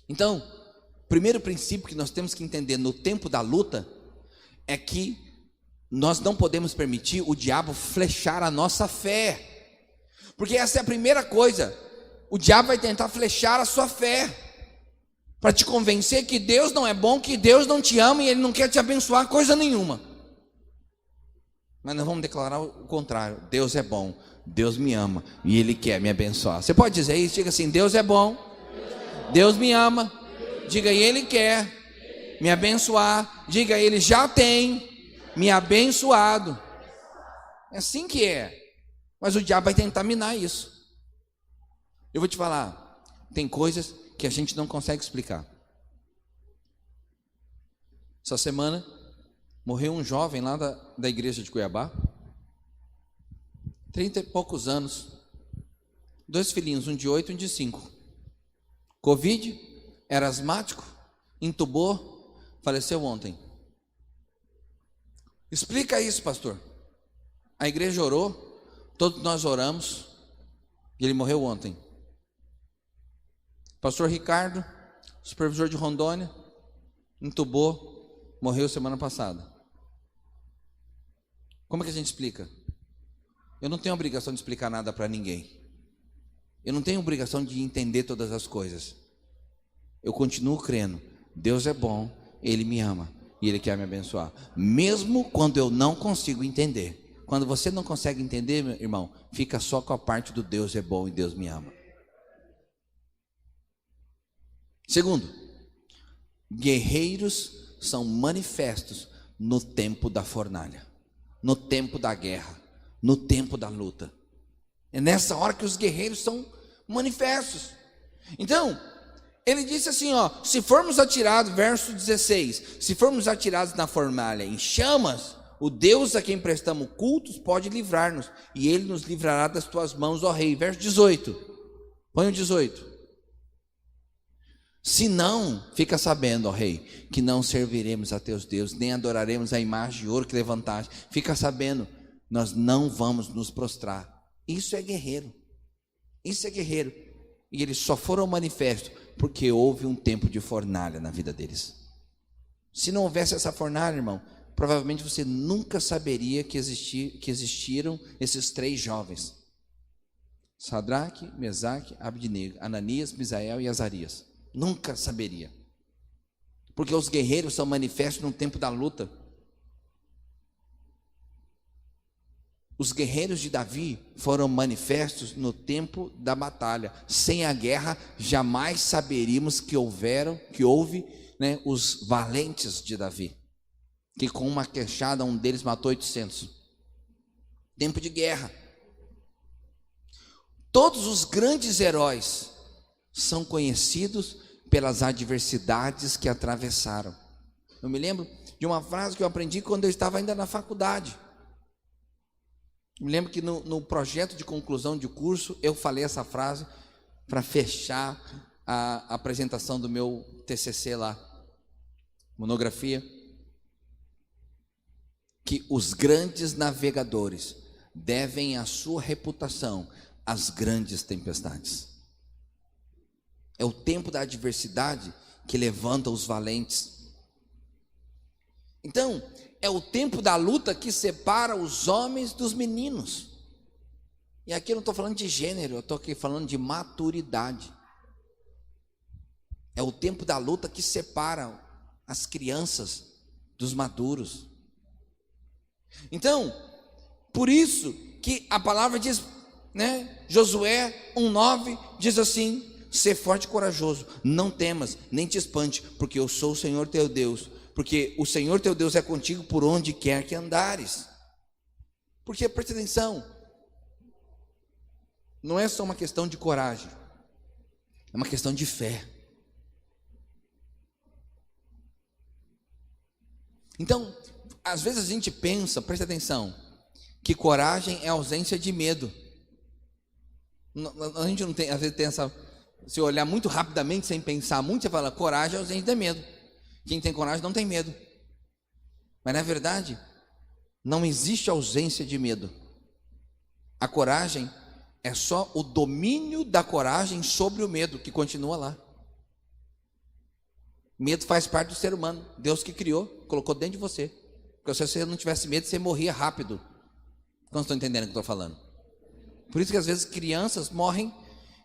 Speaker 1: Então, primeiro princípio que nós temos que entender no tempo da luta é que nós não podemos permitir o diabo flechar a nossa fé, porque essa é a primeira coisa. O diabo vai tentar flechar a sua fé, para te convencer que Deus não é bom, que Deus não te ama e Ele não quer te abençoar coisa nenhuma. Mas nós vamos declarar o contrário: Deus é bom, Deus me ama e Ele quer me abençoar. Você pode dizer isso? Diga assim: Deus é bom, Deus me ama. Diga: e Ele quer me abençoar. Diga: Ele já tem me abençoado. É assim que é. Mas o diabo vai tentar minar isso. Eu vou te falar, tem coisas que a gente não consegue explicar. Essa semana morreu um jovem lá da igreja de Cuiabá, 30 e poucos anos, 2 filhinhos, um de 8 e um de 5. Covid, era asmático, entubou, faleceu ontem. Explica isso, pastor. A igreja orou, todos nós oramos, e ele morreu ontem. Pastor Ricardo, supervisor de Rondônia, entubou, morreu semana passada. Como é que a gente explica? Eu não tenho obrigação de explicar nada para ninguém. Eu não tenho obrigação de entender todas as coisas. Eu continuo crendo. Deus é bom, Ele me ama e Ele quer me abençoar. Mesmo quando eu não consigo entender. Quando você não consegue entender, meu irmão, fica só com a parte do Deus é bom e Deus me ama. Segundo, guerreiros são manifestos no tempo da fornalha, no tempo da guerra, no tempo da luta. É nessa hora que os guerreiros são manifestos. Então, ele disse assim, se formos atirados, verso 16, se formos atirados na fornalha em chamas, o Deus a quem prestamos cultos pode livrar-nos, e Ele nos livrará das tuas mãos, ó rei. Verso 18, põe o 18. Se não, fica sabendo, ó rei, que não serviremos a teus deuses, nem adoraremos a imagem de ouro que levantaste. Fica sabendo, nós não vamos nos prostrar. Isso é guerreiro. Isso é guerreiro. E eles só foram manifestos porque houve um tempo de fornalha na vida deles. Se não houvesse essa fornalha, irmão, provavelmente você nunca saberia que existiram esses 3 jovens: Sadraque, Mesaque, Abednego, Ananias, Misael e Azarias. Nunca saberia, porque os guerreiros são manifestos no tempo da luta. Os guerreiros de Davi foram manifestos no tempo da batalha. Sem a guerra, jamais saberíamos que houve, os valentes de Davi, que com uma queixada um deles matou 800. Tempo de guerra. Todos os grandes heróis são conhecidos pelas adversidades que atravessaram. Eu me lembro de uma frase que eu aprendi quando eu estava ainda na faculdade. Me lembro que no projeto de conclusão de curso, eu falei essa frase para fechar a apresentação do meu TCC lá, monografia, que os grandes navegadores devem a sua reputação às grandes tempestades. É o tempo da adversidade que levanta os valentes. Então, é o tempo da luta que separa os homens dos meninos. E aqui eu não estou falando de gênero, eu estou aqui falando de maturidade. É o tempo da luta que separa as crianças dos maduros. Então, por isso que a palavra diz, Josué 1:9 diz assim: ser forte e corajoso, não temas, nem te espante, porque eu sou o Senhor teu Deus. Porque o Senhor teu Deus é contigo por onde quer que andares. Porque, presta atenção, não é só uma questão de coragem, é uma questão de fé. Então, às vezes a gente pensa, presta atenção, que coragem é ausência de medo. A gente não tem, às vezes tem essa... Se olhar muito rapidamente, sem pensar muito, você fala, coragem é ausência de medo. Quem tem coragem não tem medo. Mas na verdade, não existe ausência de medo. A coragem é só o domínio da coragem sobre o medo, que continua lá.
Speaker 2: Medo faz parte do ser humano. Deus que criou, colocou dentro de você. Porque se você não tivesse medo, você morria rápido. Como estão entendendo o que eu estou falando? Por isso que às vezes crianças morrem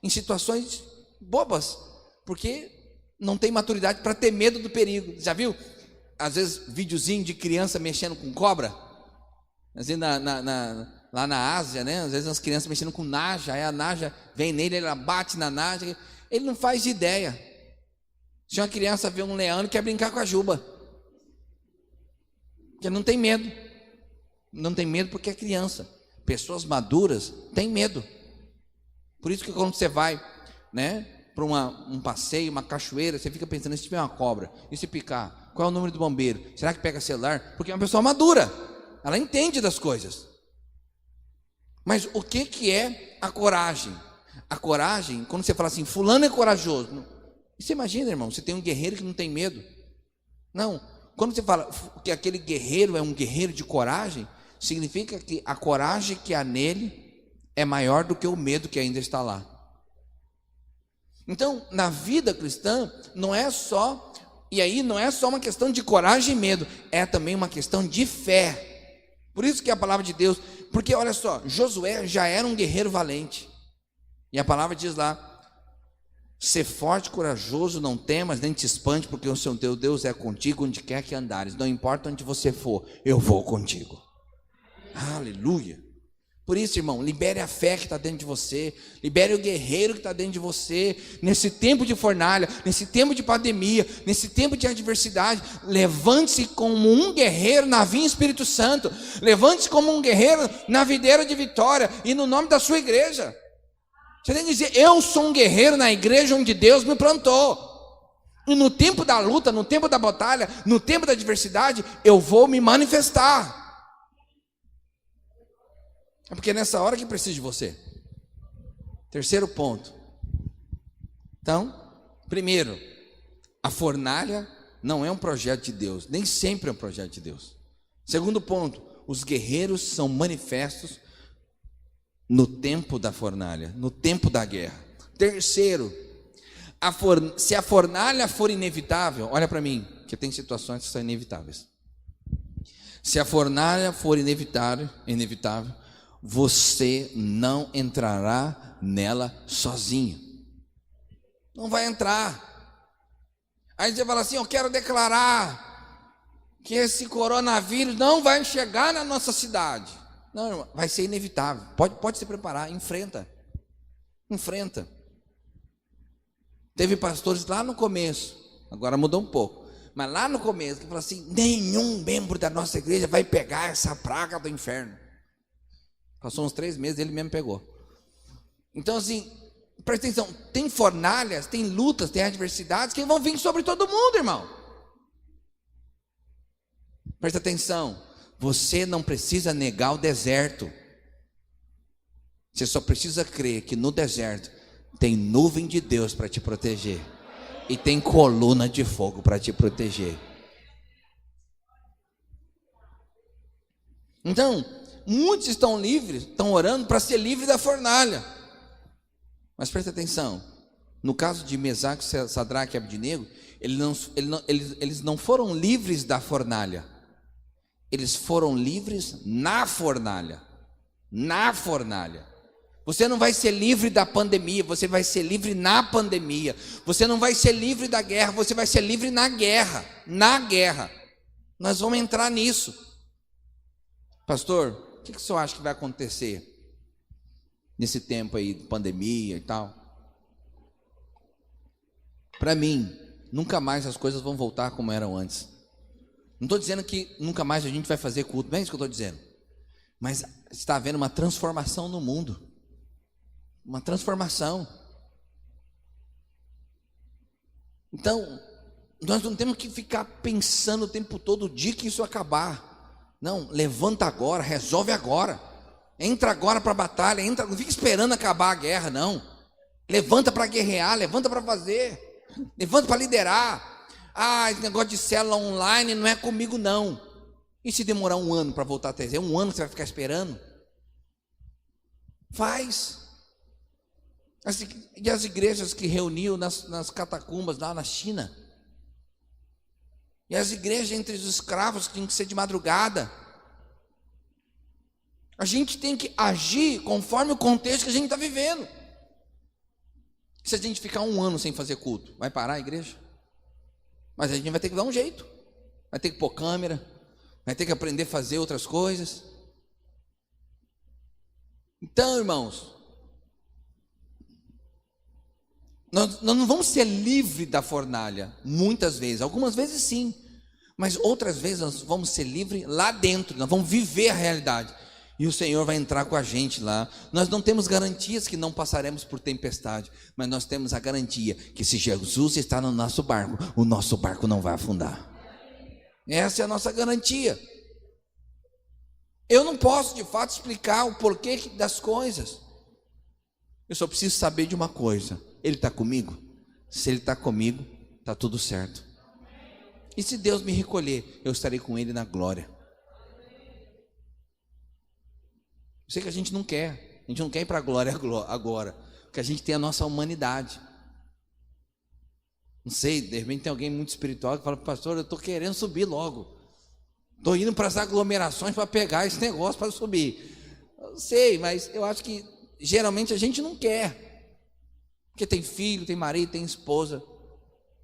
Speaker 2: em situações bobas, porque não tem maturidade para ter medo do perigo. Já viu? Às vezes videozinho de criança mexendo com cobra, assim, lá na Ásia, né? Às vezes as crianças mexendo com naja, aí a naja vem nele, ela bate na naja, ele não faz ideia. Se uma criança vê um leão, ele quer brincar com a juba, porque não tem medo. Não tem medo porque é criança. Pessoas maduras têm medo. Por isso que quando você vai, né, para um passeio, uma cachoeira, você fica pensando, e se tiver uma cobra, e se picar, qual é o número do bombeiro? Será que pega celular? Porque é uma pessoa madura, ela entende das coisas. Mas o que é a coragem? A coragem, quando você fala assim, fulano é corajoso, você imagina, irmão, você tem um guerreiro que não tem medo. Não, quando você fala que aquele guerreiro é um guerreiro de coragem, significa que a coragem que há nele é maior do que o medo que ainda está lá. Então, na vida cristã, não é só uma questão de coragem e medo, é também uma questão de fé. Por isso que a palavra de Deus, porque olha só, Josué já era um guerreiro valente, e a palavra diz lá, ser forte, corajoso, não temas, nem te espante, porque o seu teu Deus é contigo onde quer que andares, não importa onde você for, eu vou contigo. Aleluia. Por isso, irmão, libere a fé que está dentro de você, libere o guerreiro que está dentro de você, nesse tempo de fornalha, nesse tempo de pandemia, nesse tempo de adversidade, levante-se como um guerreiro na vinha Espírito Santo, levante-se como um guerreiro na videira de vitória, e no nome da sua igreja, você tem que dizer, eu sou um guerreiro na igreja onde Deus me plantou, e no tempo da luta, no tempo da batalha, no tempo da adversidade, eu vou me manifestar. É porque é nessa hora que precisa de você. Terceiro ponto. Então, primeiro, a fornalha não é um projeto de Deus, nem sempre é um projeto de Deus. Segundo ponto, os guerreiros são manifestos no tempo da fornalha, no tempo da guerra. Terceiro, se a fornalha for inevitável, olha para mim, que tem situações que são inevitáveis. Se a fornalha for inevitável, você não entrará nela sozinho. Não vai entrar. Aí você fala assim, eu quero declarar que esse coronavírus não vai chegar na nossa cidade. Não, vai ser inevitável. Pode se preparar, enfrenta. Teve pastores lá no começo, agora mudou um pouco, mas lá no começo, que falaram assim, nenhum membro da nossa igreja vai pegar essa praga do inferno. Passou uns 3 meses, ele mesmo pegou. Então assim, presta atenção, tem fornalhas, tem lutas, tem adversidades que vão vir sobre todo mundo, irmão. Presta atenção, você não precisa negar o deserto. Você só precisa crer que no deserto tem nuvem de Deus para te proteger, e tem coluna de fogo para te proteger. Então, muitos estão livres, estão orando para ser livre da fornalha. Mas presta atenção, no caso de Mesaque, Sadraque e Abednego, eles não foram livres da fornalha, eles foram livres na fornalha. Na fornalha. Você não vai ser livre da pandemia, você vai ser livre na pandemia. Você não vai ser livre da guerra, você vai ser livre na guerra. Na guerra. Nós vamos entrar nisso. Pastor, o que o senhor acha que vai acontecer nesse tempo aí de pandemia e tal? Para mim, nunca mais as coisas vão voltar como eram antes. Não estou dizendo que nunca mais a gente vai fazer culto, não é isso que eu estou dizendo. Mas está havendo uma transformação no mundo. Uma transformação. Então, nós não temos que ficar pensando o tempo todo o dia que isso acabar. Não, levanta agora, resolve agora. Entra agora para a batalha, não fica esperando acabar a guerra, não. Levanta para guerrear, levanta para fazer, levanta para liderar. Esse negócio de célula online não é comigo, não. E se demorar 1 ano para voltar a ter? É 1 ano que você vai ficar esperando? Faz. E as igrejas que reuniam nas catacumbas lá na China, E as igrejas entre os escravos tinham que ser de madrugada. A gente tem que agir conforme o contexto que a gente está vivendo. Se a gente ficar 1 ano sem fazer culto, vai parar a igreja? Mas a gente vai ter que dar um jeito. Vai ter que pôr câmera, vai ter que aprender a fazer outras coisas. Então, irmãos, nós não vamos ser livres da fornalha, muitas vezes, algumas vezes sim, mas outras vezes nós vamos ser livres lá dentro, nós vamos viver a realidade, e o Senhor vai entrar com a gente lá. Nós não temos garantias que não passaremos por tempestade, mas nós temos a garantia que se Jesus está no nosso barco, o nosso barco não vai afundar. Essa é a nossa garantia. Eu não posso de fato explicar o porquê das coisas, eu só preciso saber de uma coisa: Ele está comigo. Se Ele está comigo, está tudo certo. E se Deus me recolher, eu estarei com Ele na glória. Eu sei que a gente não quer ir para a glória agora, porque a gente tem a nossa humanidade. Não sei, de repente tem alguém muito espiritual que fala: pastor, eu estou querendo subir logo, estou indo para as aglomerações para pegar esse negócio para subir. Eu sei, mas eu acho que geralmente a gente não quer, porque tem filho, tem marido, tem esposa,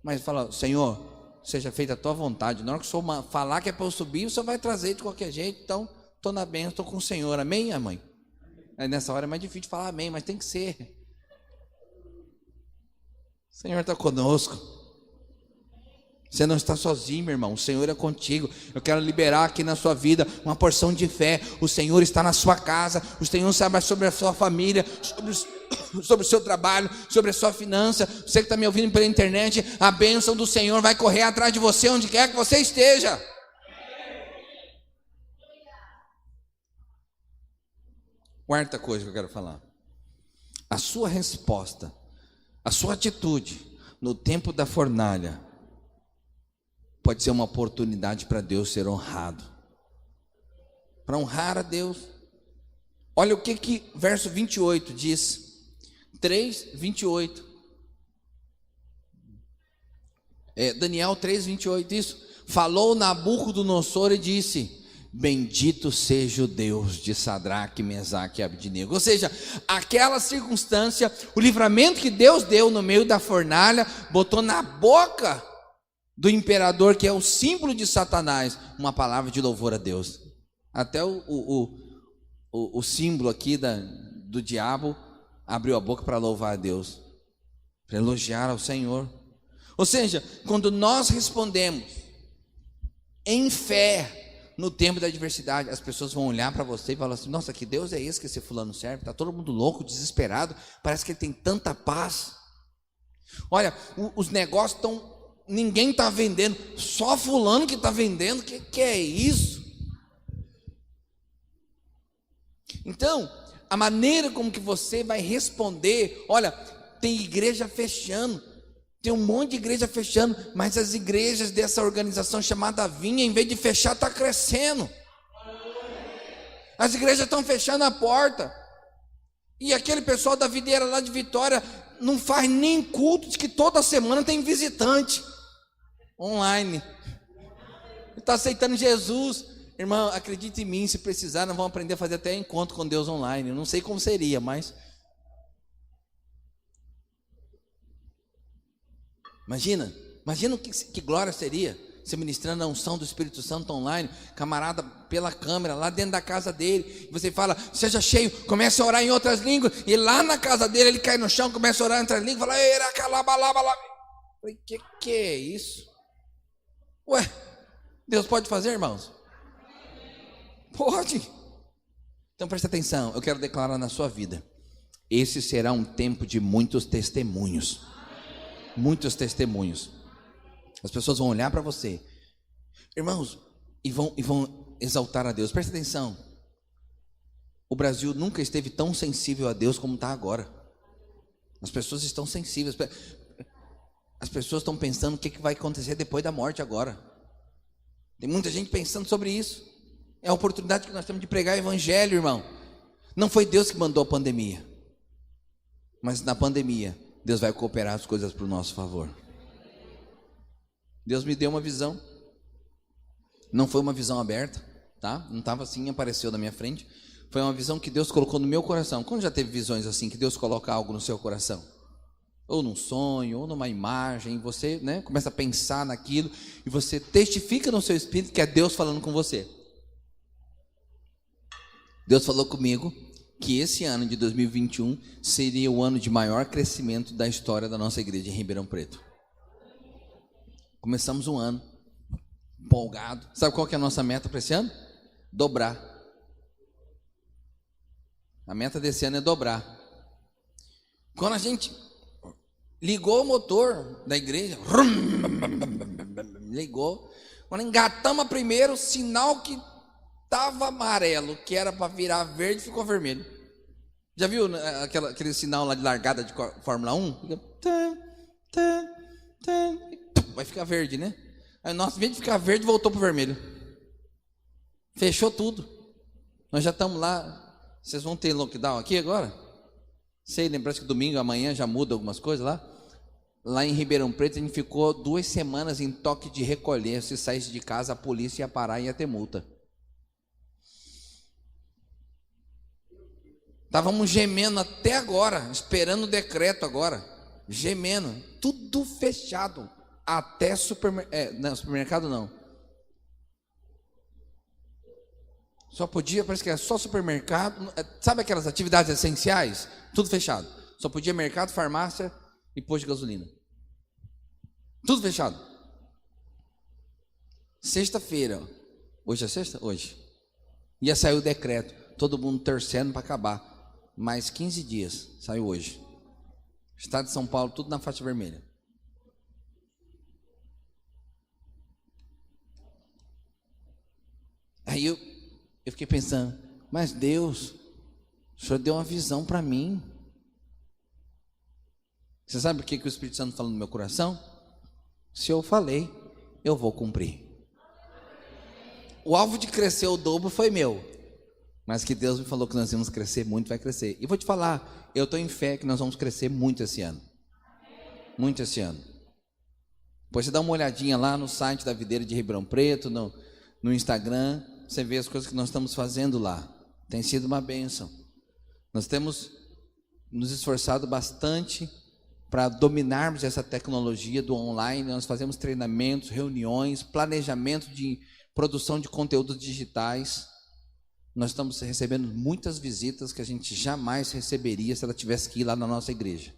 Speaker 2: mas fala: Senhor, seja feita a tua vontade. Na hora que o Senhor falar que é para eu subir, o Senhor vai trazer de qualquer jeito. Então, estou na bênção, estou com o Senhor, amém, mãe? Aí nessa hora é mais difícil de falar amém, mas tem que ser. O Senhor está conosco. Você não está sozinho, meu irmão, o Senhor é contigo. Eu quero liberar aqui na sua vida uma porção de fé. O Senhor está na sua casa, o Senhor sabe sobre a sua família, sobre o seu trabalho, sobre a sua finança. Você que está me ouvindo pela internet, a bênção do Senhor vai correr atrás de você onde quer que você esteja. Quarta coisa que eu quero falar: a sua resposta, a sua atitude no tempo da fornalha pode ser uma oportunidade para Deus ser honrado, para honrar a Deus. Olha o que verso 28 diz, 3:28, Daniel 3:28, isso. Falou Nabucodonosor e disse: bendito seja o Deus de Sadraque, Mesaque e Abednego. Ou seja, aquela circunstância, o livramento que Deus deu no meio da fornalha, botou na boca do imperador, que é o símbolo de Satanás, uma palavra de louvor a Deus. Até o símbolo aqui do diabo abriu a boca para louvar a Deus, para elogiar ao Senhor. Ou seja, quando nós respondemos em fé no tempo da adversidade, as pessoas vão olhar para você e falar assim: nossa, que Deus é esse que esse fulano serve? Está todo mundo louco, desesperado, parece que ele tem tanta paz. Olha, os negócios estão, ninguém está vendendo, só fulano que está vendendo. Que é isso? Então, a maneira como que você vai responder, olha, tem igreja fechando, tem um monte de igreja fechando, mas as igrejas dessa organização chamada Vinha, em vez de fechar, está crescendo. As igrejas estão fechando a porta, e aquele pessoal da videira lá de Vitória não faz nem culto, diz que toda semana tem visitante online, está aceitando Jesus. Irmão, acredite em mim, se precisar, nós vamos aprender a fazer até encontro com Deus online. Eu não sei como seria, mas imagina que glória seria você ministrando a unção do Espírito Santo online, camarada pela câmera, lá dentro da casa dele, você fala: seja cheio, comece a orar em outras línguas, e lá na casa dele ele cai no chão, começa a orar em outras línguas, fala: era calabalabalá. Falei: que é isso? Ué, Deus pode fazer, irmãos? Pode. Então presta atenção, eu quero declarar na sua vida: esse será um tempo de muitos testemunhos. Muitos testemunhos. As pessoas vão olhar para você, irmãos, e vão exaltar a Deus. Presta atenção, o Brasil nunca esteve tão sensível a Deus como está agora. As pessoas estão sensíveis. As pessoas estão pensando o que vai acontecer depois da morte agora. Tem muita gente pensando sobre isso. É a oportunidade que nós temos de pregar o evangelho, irmão. Não foi Deus que mandou a pandemia, mas na pandemia Deus vai cooperar as coisas para o nosso favor. Deus me deu uma visão. Não foi uma visão aberta, tá? Não estava assim, apareceu na minha frente. Foi uma visão que Deus colocou no meu coração. Quando já teve visões assim, que Deus coloca algo no seu coração? Ou num sonho, ou numa imagem, você, né, começa a pensar naquilo, e você testifica no seu espírito que é Deus falando com você. Deus falou comigo que esse ano de 2021 seria o ano de maior crescimento da história da nossa igreja em Ribeirão Preto. Começamos um ano empolgado. Sabe qual que é a nossa meta para esse ano? Dobrar. A meta desse ano é dobrar. Quando a gente ligou o motor da igreja, ligou, quando engatamos primeiro, o sinal que estava amarelo, que era para virar verde, ficou vermelho. Já viu aquele sinal lá de largada de Fórmula 1? Vai ficar verde, né? Aí o nosso, em vez de ficar verde, voltou para o vermelho. Fechou tudo. Nós já estamos lá. Vocês vão ter lockdown aqui agora? Sei, lembra-se que domingo, amanhã já muda algumas coisas lá. Lá em Ribeirão Preto a gente ficou 2 semanas em toque de recolher. Se saísse de casa, a polícia ia parar e ia ter multa. Estávamos gemendo até agora, esperando o decreto agora. Gemendo, tudo fechado. Até supermercado não. Só podia, parece que era só supermercado. Sabe aquelas atividades essenciais? Tudo fechado. Só podia mercado, farmácia e posto de gasolina. Tudo fechado. Sexta-feira. Hoje é sexta? Hoje. Ia sair o decreto. Todo mundo torcendo para acabar. Mais 15 dias. Saiu hoje. Estado de São Paulo, tudo na faixa vermelha. Aí eu fiquei pensando, mas Deus, o Senhor deu uma visão para mim. Você sabe o que o Espírito Santo falou no meu coração? Se eu falei, eu vou cumprir. O alvo de crescer o dobro foi meu, mas que Deus me falou que nós íamos crescer muito, vai crescer. E vou te falar, eu estou em fé que nós vamos crescer muito esse ano. Muito esse ano. Depois você dá uma olhadinha lá no site da Videira de Ribeirão Preto, no Instagram, você vê as coisas que nós estamos fazendo lá. Tem sido uma bênção. Nós temos nos esforçado bastante para dominarmos essa tecnologia do online. Nós fazemos treinamentos, reuniões, planejamento de produção de conteúdos digitais. Nós estamos recebendo muitas visitas que a gente jamais receberia se ela tivesse que ir lá na nossa igreja.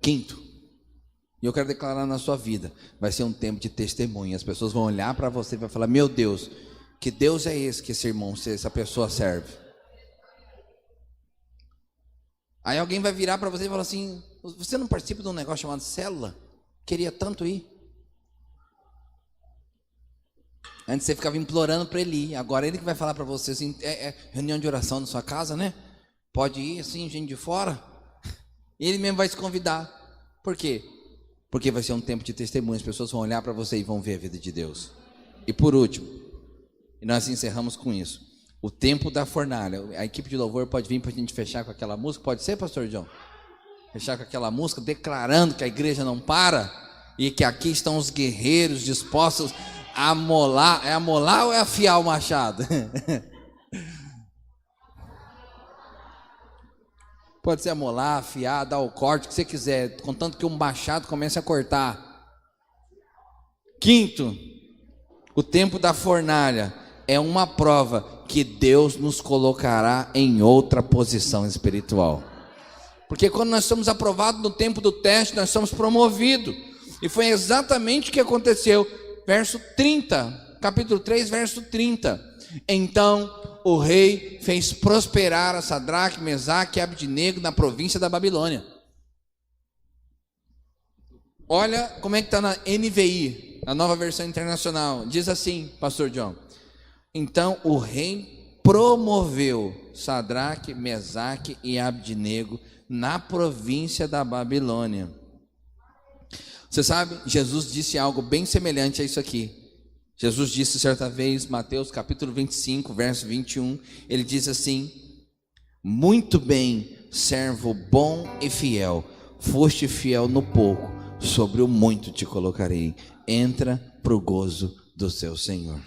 Speaker 2: Quinto, e eu quero declarar na sua vida, vai ser um tempo de testemunho. As pessoas vão olhar para você e vão falar, meu Deus, que Deus é esse que esse irmão, essa pessoa serve? Aí alguém vai virar para você e falar assim, você não participa de um negócio chamado célula? Queria tanto ir. Antes você ficava implorando para ele ir, agora ele que vai falar para você assim, reunião de oração na sua casa, né? Pode ir assim, gente de fora. E ele mesmo vai te convidar. Por quê? Porque vai ser um tempo de testemunho. As pessoas vão olhar para você e vão ver a vida de Deus. E por último, e nós encerramos com isso, o tempo da fornalha. A equipe de louvor pode vir para a gente fechar com aquela música. Pode ser, pastor John? Fechar com aquela música, declarando que a igreja não para e que aqui estão os guerreiros dispostos a amolar. É amolar ou é afiar o machado? Pode ser amolar, afiar, dar o corte que você quiser, contanto que um machado comece a cortar. Quinto, o tempo da fornalha é uma prova que Deus nos colocará em outra posição espiritual. Porque quando nós somos aprovados no tempo do teste, nós somos promovidos. E foi exatamente o que aconteceu. Verso 30, capítulo 3, verso 30. Então o rei fez prosperar a Sadraque, Mesaque e Abdenego na província da Babilônia. Olha como é que está na NVI, a nova versão internacional. Diz assim, pastor John. Então o rei promoveu Sadraque, Mesaque e Abdenego na província da Babilônia. Você sabe, Jesus disse algo bem semelhante a isso aqui. Jesus disse certa vez, Mateus capítulo 25, verso 21, ele diz assim: muito bem, servo bom e fiel, foste fiel no pouco, sobre o muito te colocarei, entra para o gozo do seu Senhor.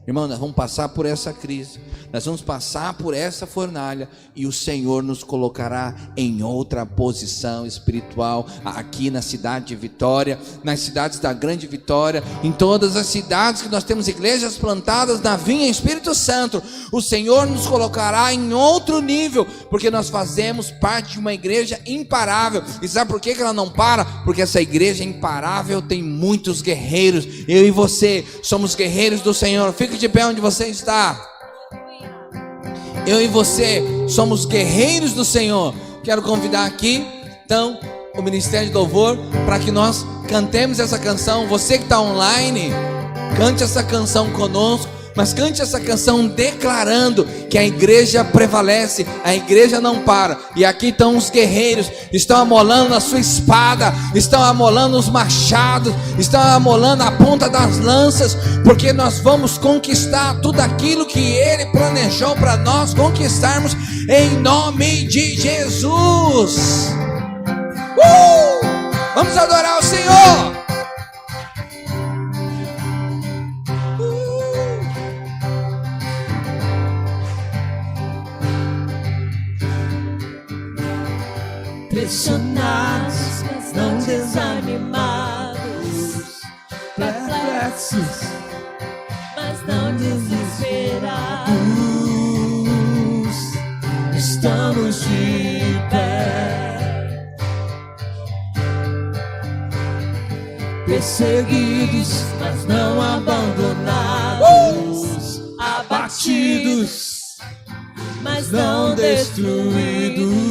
Speaker 2: Irmão, nós vamos passar por essa crise, nós vamos passar por essa fornalha, e o Senhor nos colocará em outra posição espiritual, aqui na cidade de Vitória, nas cidades da Grande Vitória, em todas as cidades que nós temos igrejas plantadas na Vinha Espírito Santo. O Senhor nos colocará em outro nível, porque nós fazemos parte de uma igreja imparável. E sabe por que ela não para? Porque essa igreja imparável tem muitos guerreiros. Eu e você somos guerreiros do Senhor. Fique de pé onde você está. Eu e você somos guerreiros do Senhor. Quero convidar aqui, então, o Ministério de Louvor, para que nós cantemos essa canção. Você que está online, cante essa canção conosco, mas cante essa canção declarando que a igreja prevalece, a igreja não para. E aqui estão os guerreiros, estão amolando a sua espada, estão amolando os machados, estão amolando a ponta das lanças, porque nós vamos conquistar tudo aquilo que Ele planejou para nós conquistarmos, em nome de Jesus. Vamos adorar o Senhor.
Speaker 3: Pressionados, mas não desanimados, perplexos, mas não desesperados. Estamos de pé, perseguidos, mas não abandonados, abatidos, mas não destruídos.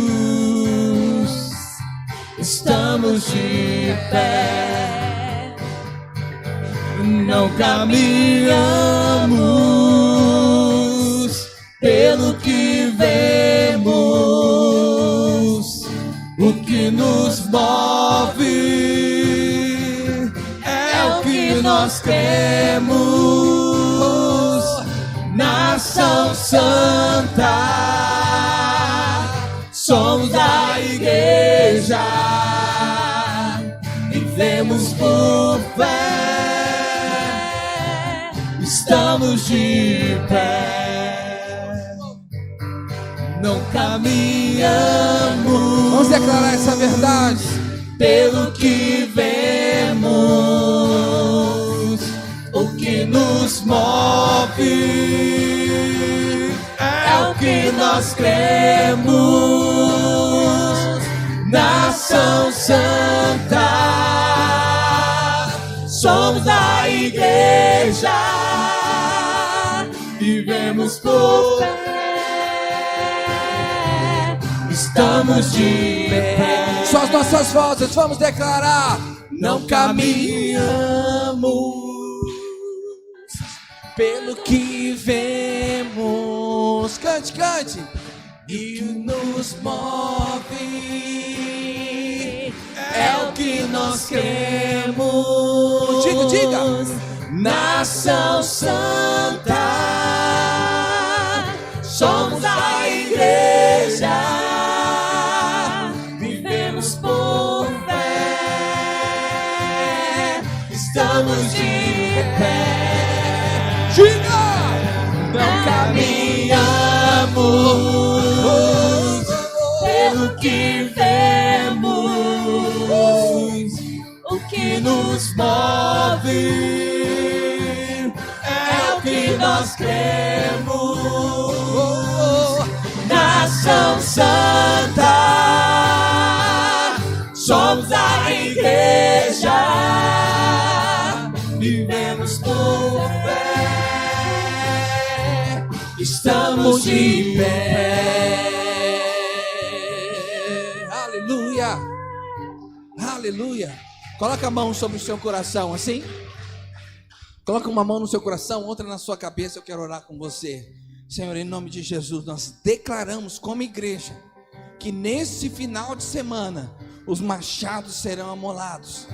Speaker 3: Estamos de pé, não caminhamos pelo que vemos, o que nos move é o que nós cremos. Nação Santa, somos a igreja, vivemos por fé, estamos de pé, não caminhamos.
Speaker 2: Vamos declarar essa verdade.
Speaker 3: Pelo que vemos, o que nos move é o que nós cremos. Nação Santa, somos a igreja, vivemos por fé, estamos de pé.
Speaker 2: Só as nossas vozes, vamos declarar.
Speaker 3: Não caminhamos
Speaker 2: pelo que vemos. Cante, cante.
Speaker 3: E nos move é o que nós cremos.
Speaker 2: Diga, diga.
Speaker 3: Nação Santa, somos a igreja, vivemos por fé, estamos de pé.
Speaker 2: Diga.
Speaker 3: Não caminhamos pelo que vemos, o que nos move é o que nós cremos. Nação Santa, somos a igreja, vivemos por fé, estamos de pé.
Speaker 2: Aleluia. Aleluia. Coloca a mão sobre o seu coração, assim. Coloca uma mão no seu coração, outra na sua cabeça. Eu quero orar com você. Senhor, em nome de Jesus, nós declaramos como igreja que nesse final de semana os machados serão amolados.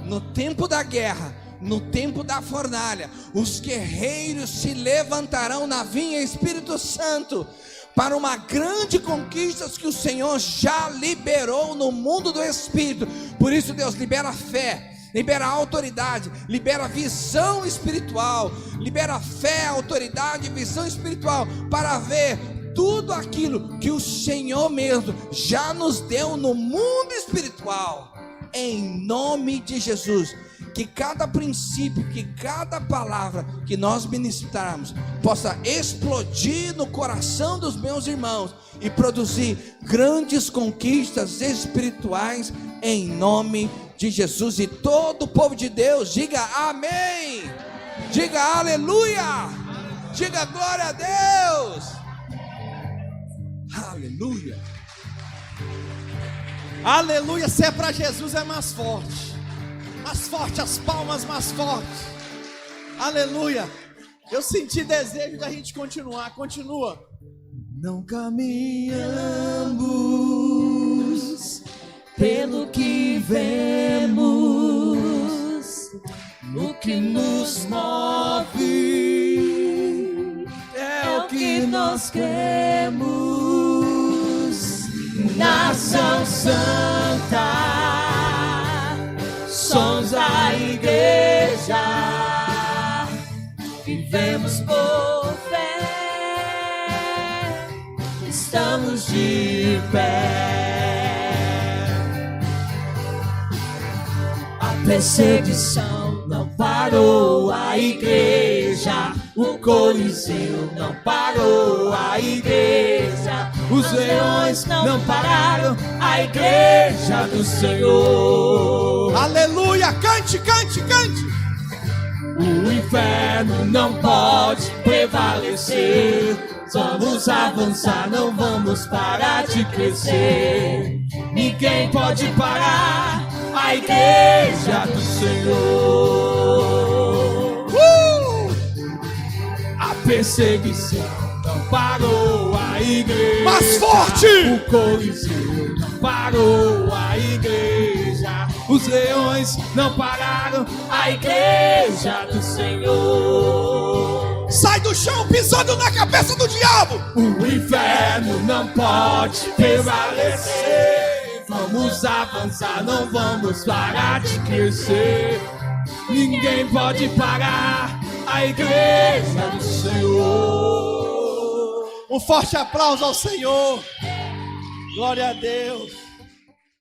Speaker 2: No tempo da guerra, no tempo da fornalha, os guerreiros se levantarão na Vinha Espírito Santo para uma grande conquista que o Senhor já liberou no mundo do Espírito. Por isso, Deus, libera fé, libera autoridade, libera visão espiritual, libera fé, autoridade e visão espiritual para ver tudo aquilo que o Senhor mesmo já nos deu no mundo espiritual, em nome de Jesus. Que cada princípio, que cada palavra que nós ministrarmos possa explodir no coração dos meus irmãos e produzir grandes conquistas espirituais em nome de Jesus. E todo o povo de Deus diga amém, diga aleluia, diga glória a Deus, aleluia.
Speaker 3: Aleluia. Se é para Jesus é mais forte. Mais forte, as palmas mais fortes. Aleluia. Eu senti desejo da gente continuar. Continua. Não caminhamos pelo que vemos, o que nos move é o que nós cremos. Nação Santa, somos a igreja, vivemos por fé, estamos de pé. A perseguição não parou a igreja, o Coliseu não parou a igreja, os leões não pararam a igreja do Senhor. Aleluia, cante, cante, cante. O inferno não pode prevalecer, vamos avançar, não vamos parar de crescer. Ninguém pode parar a igreja do Senhor. A perseguição não parou a igreja, mais forte! O Coliseu não parou a igreja, os leões não pararam a igreja do Senhor. Sai do chão pisando na cabeça do diabo. O inferno não pode prevalecer, vamos avançar, não vamos parar de crescer. Ninguém pode parar a igreja do Senhor. Um forte aplauso ao Senhor. Glória a Deus.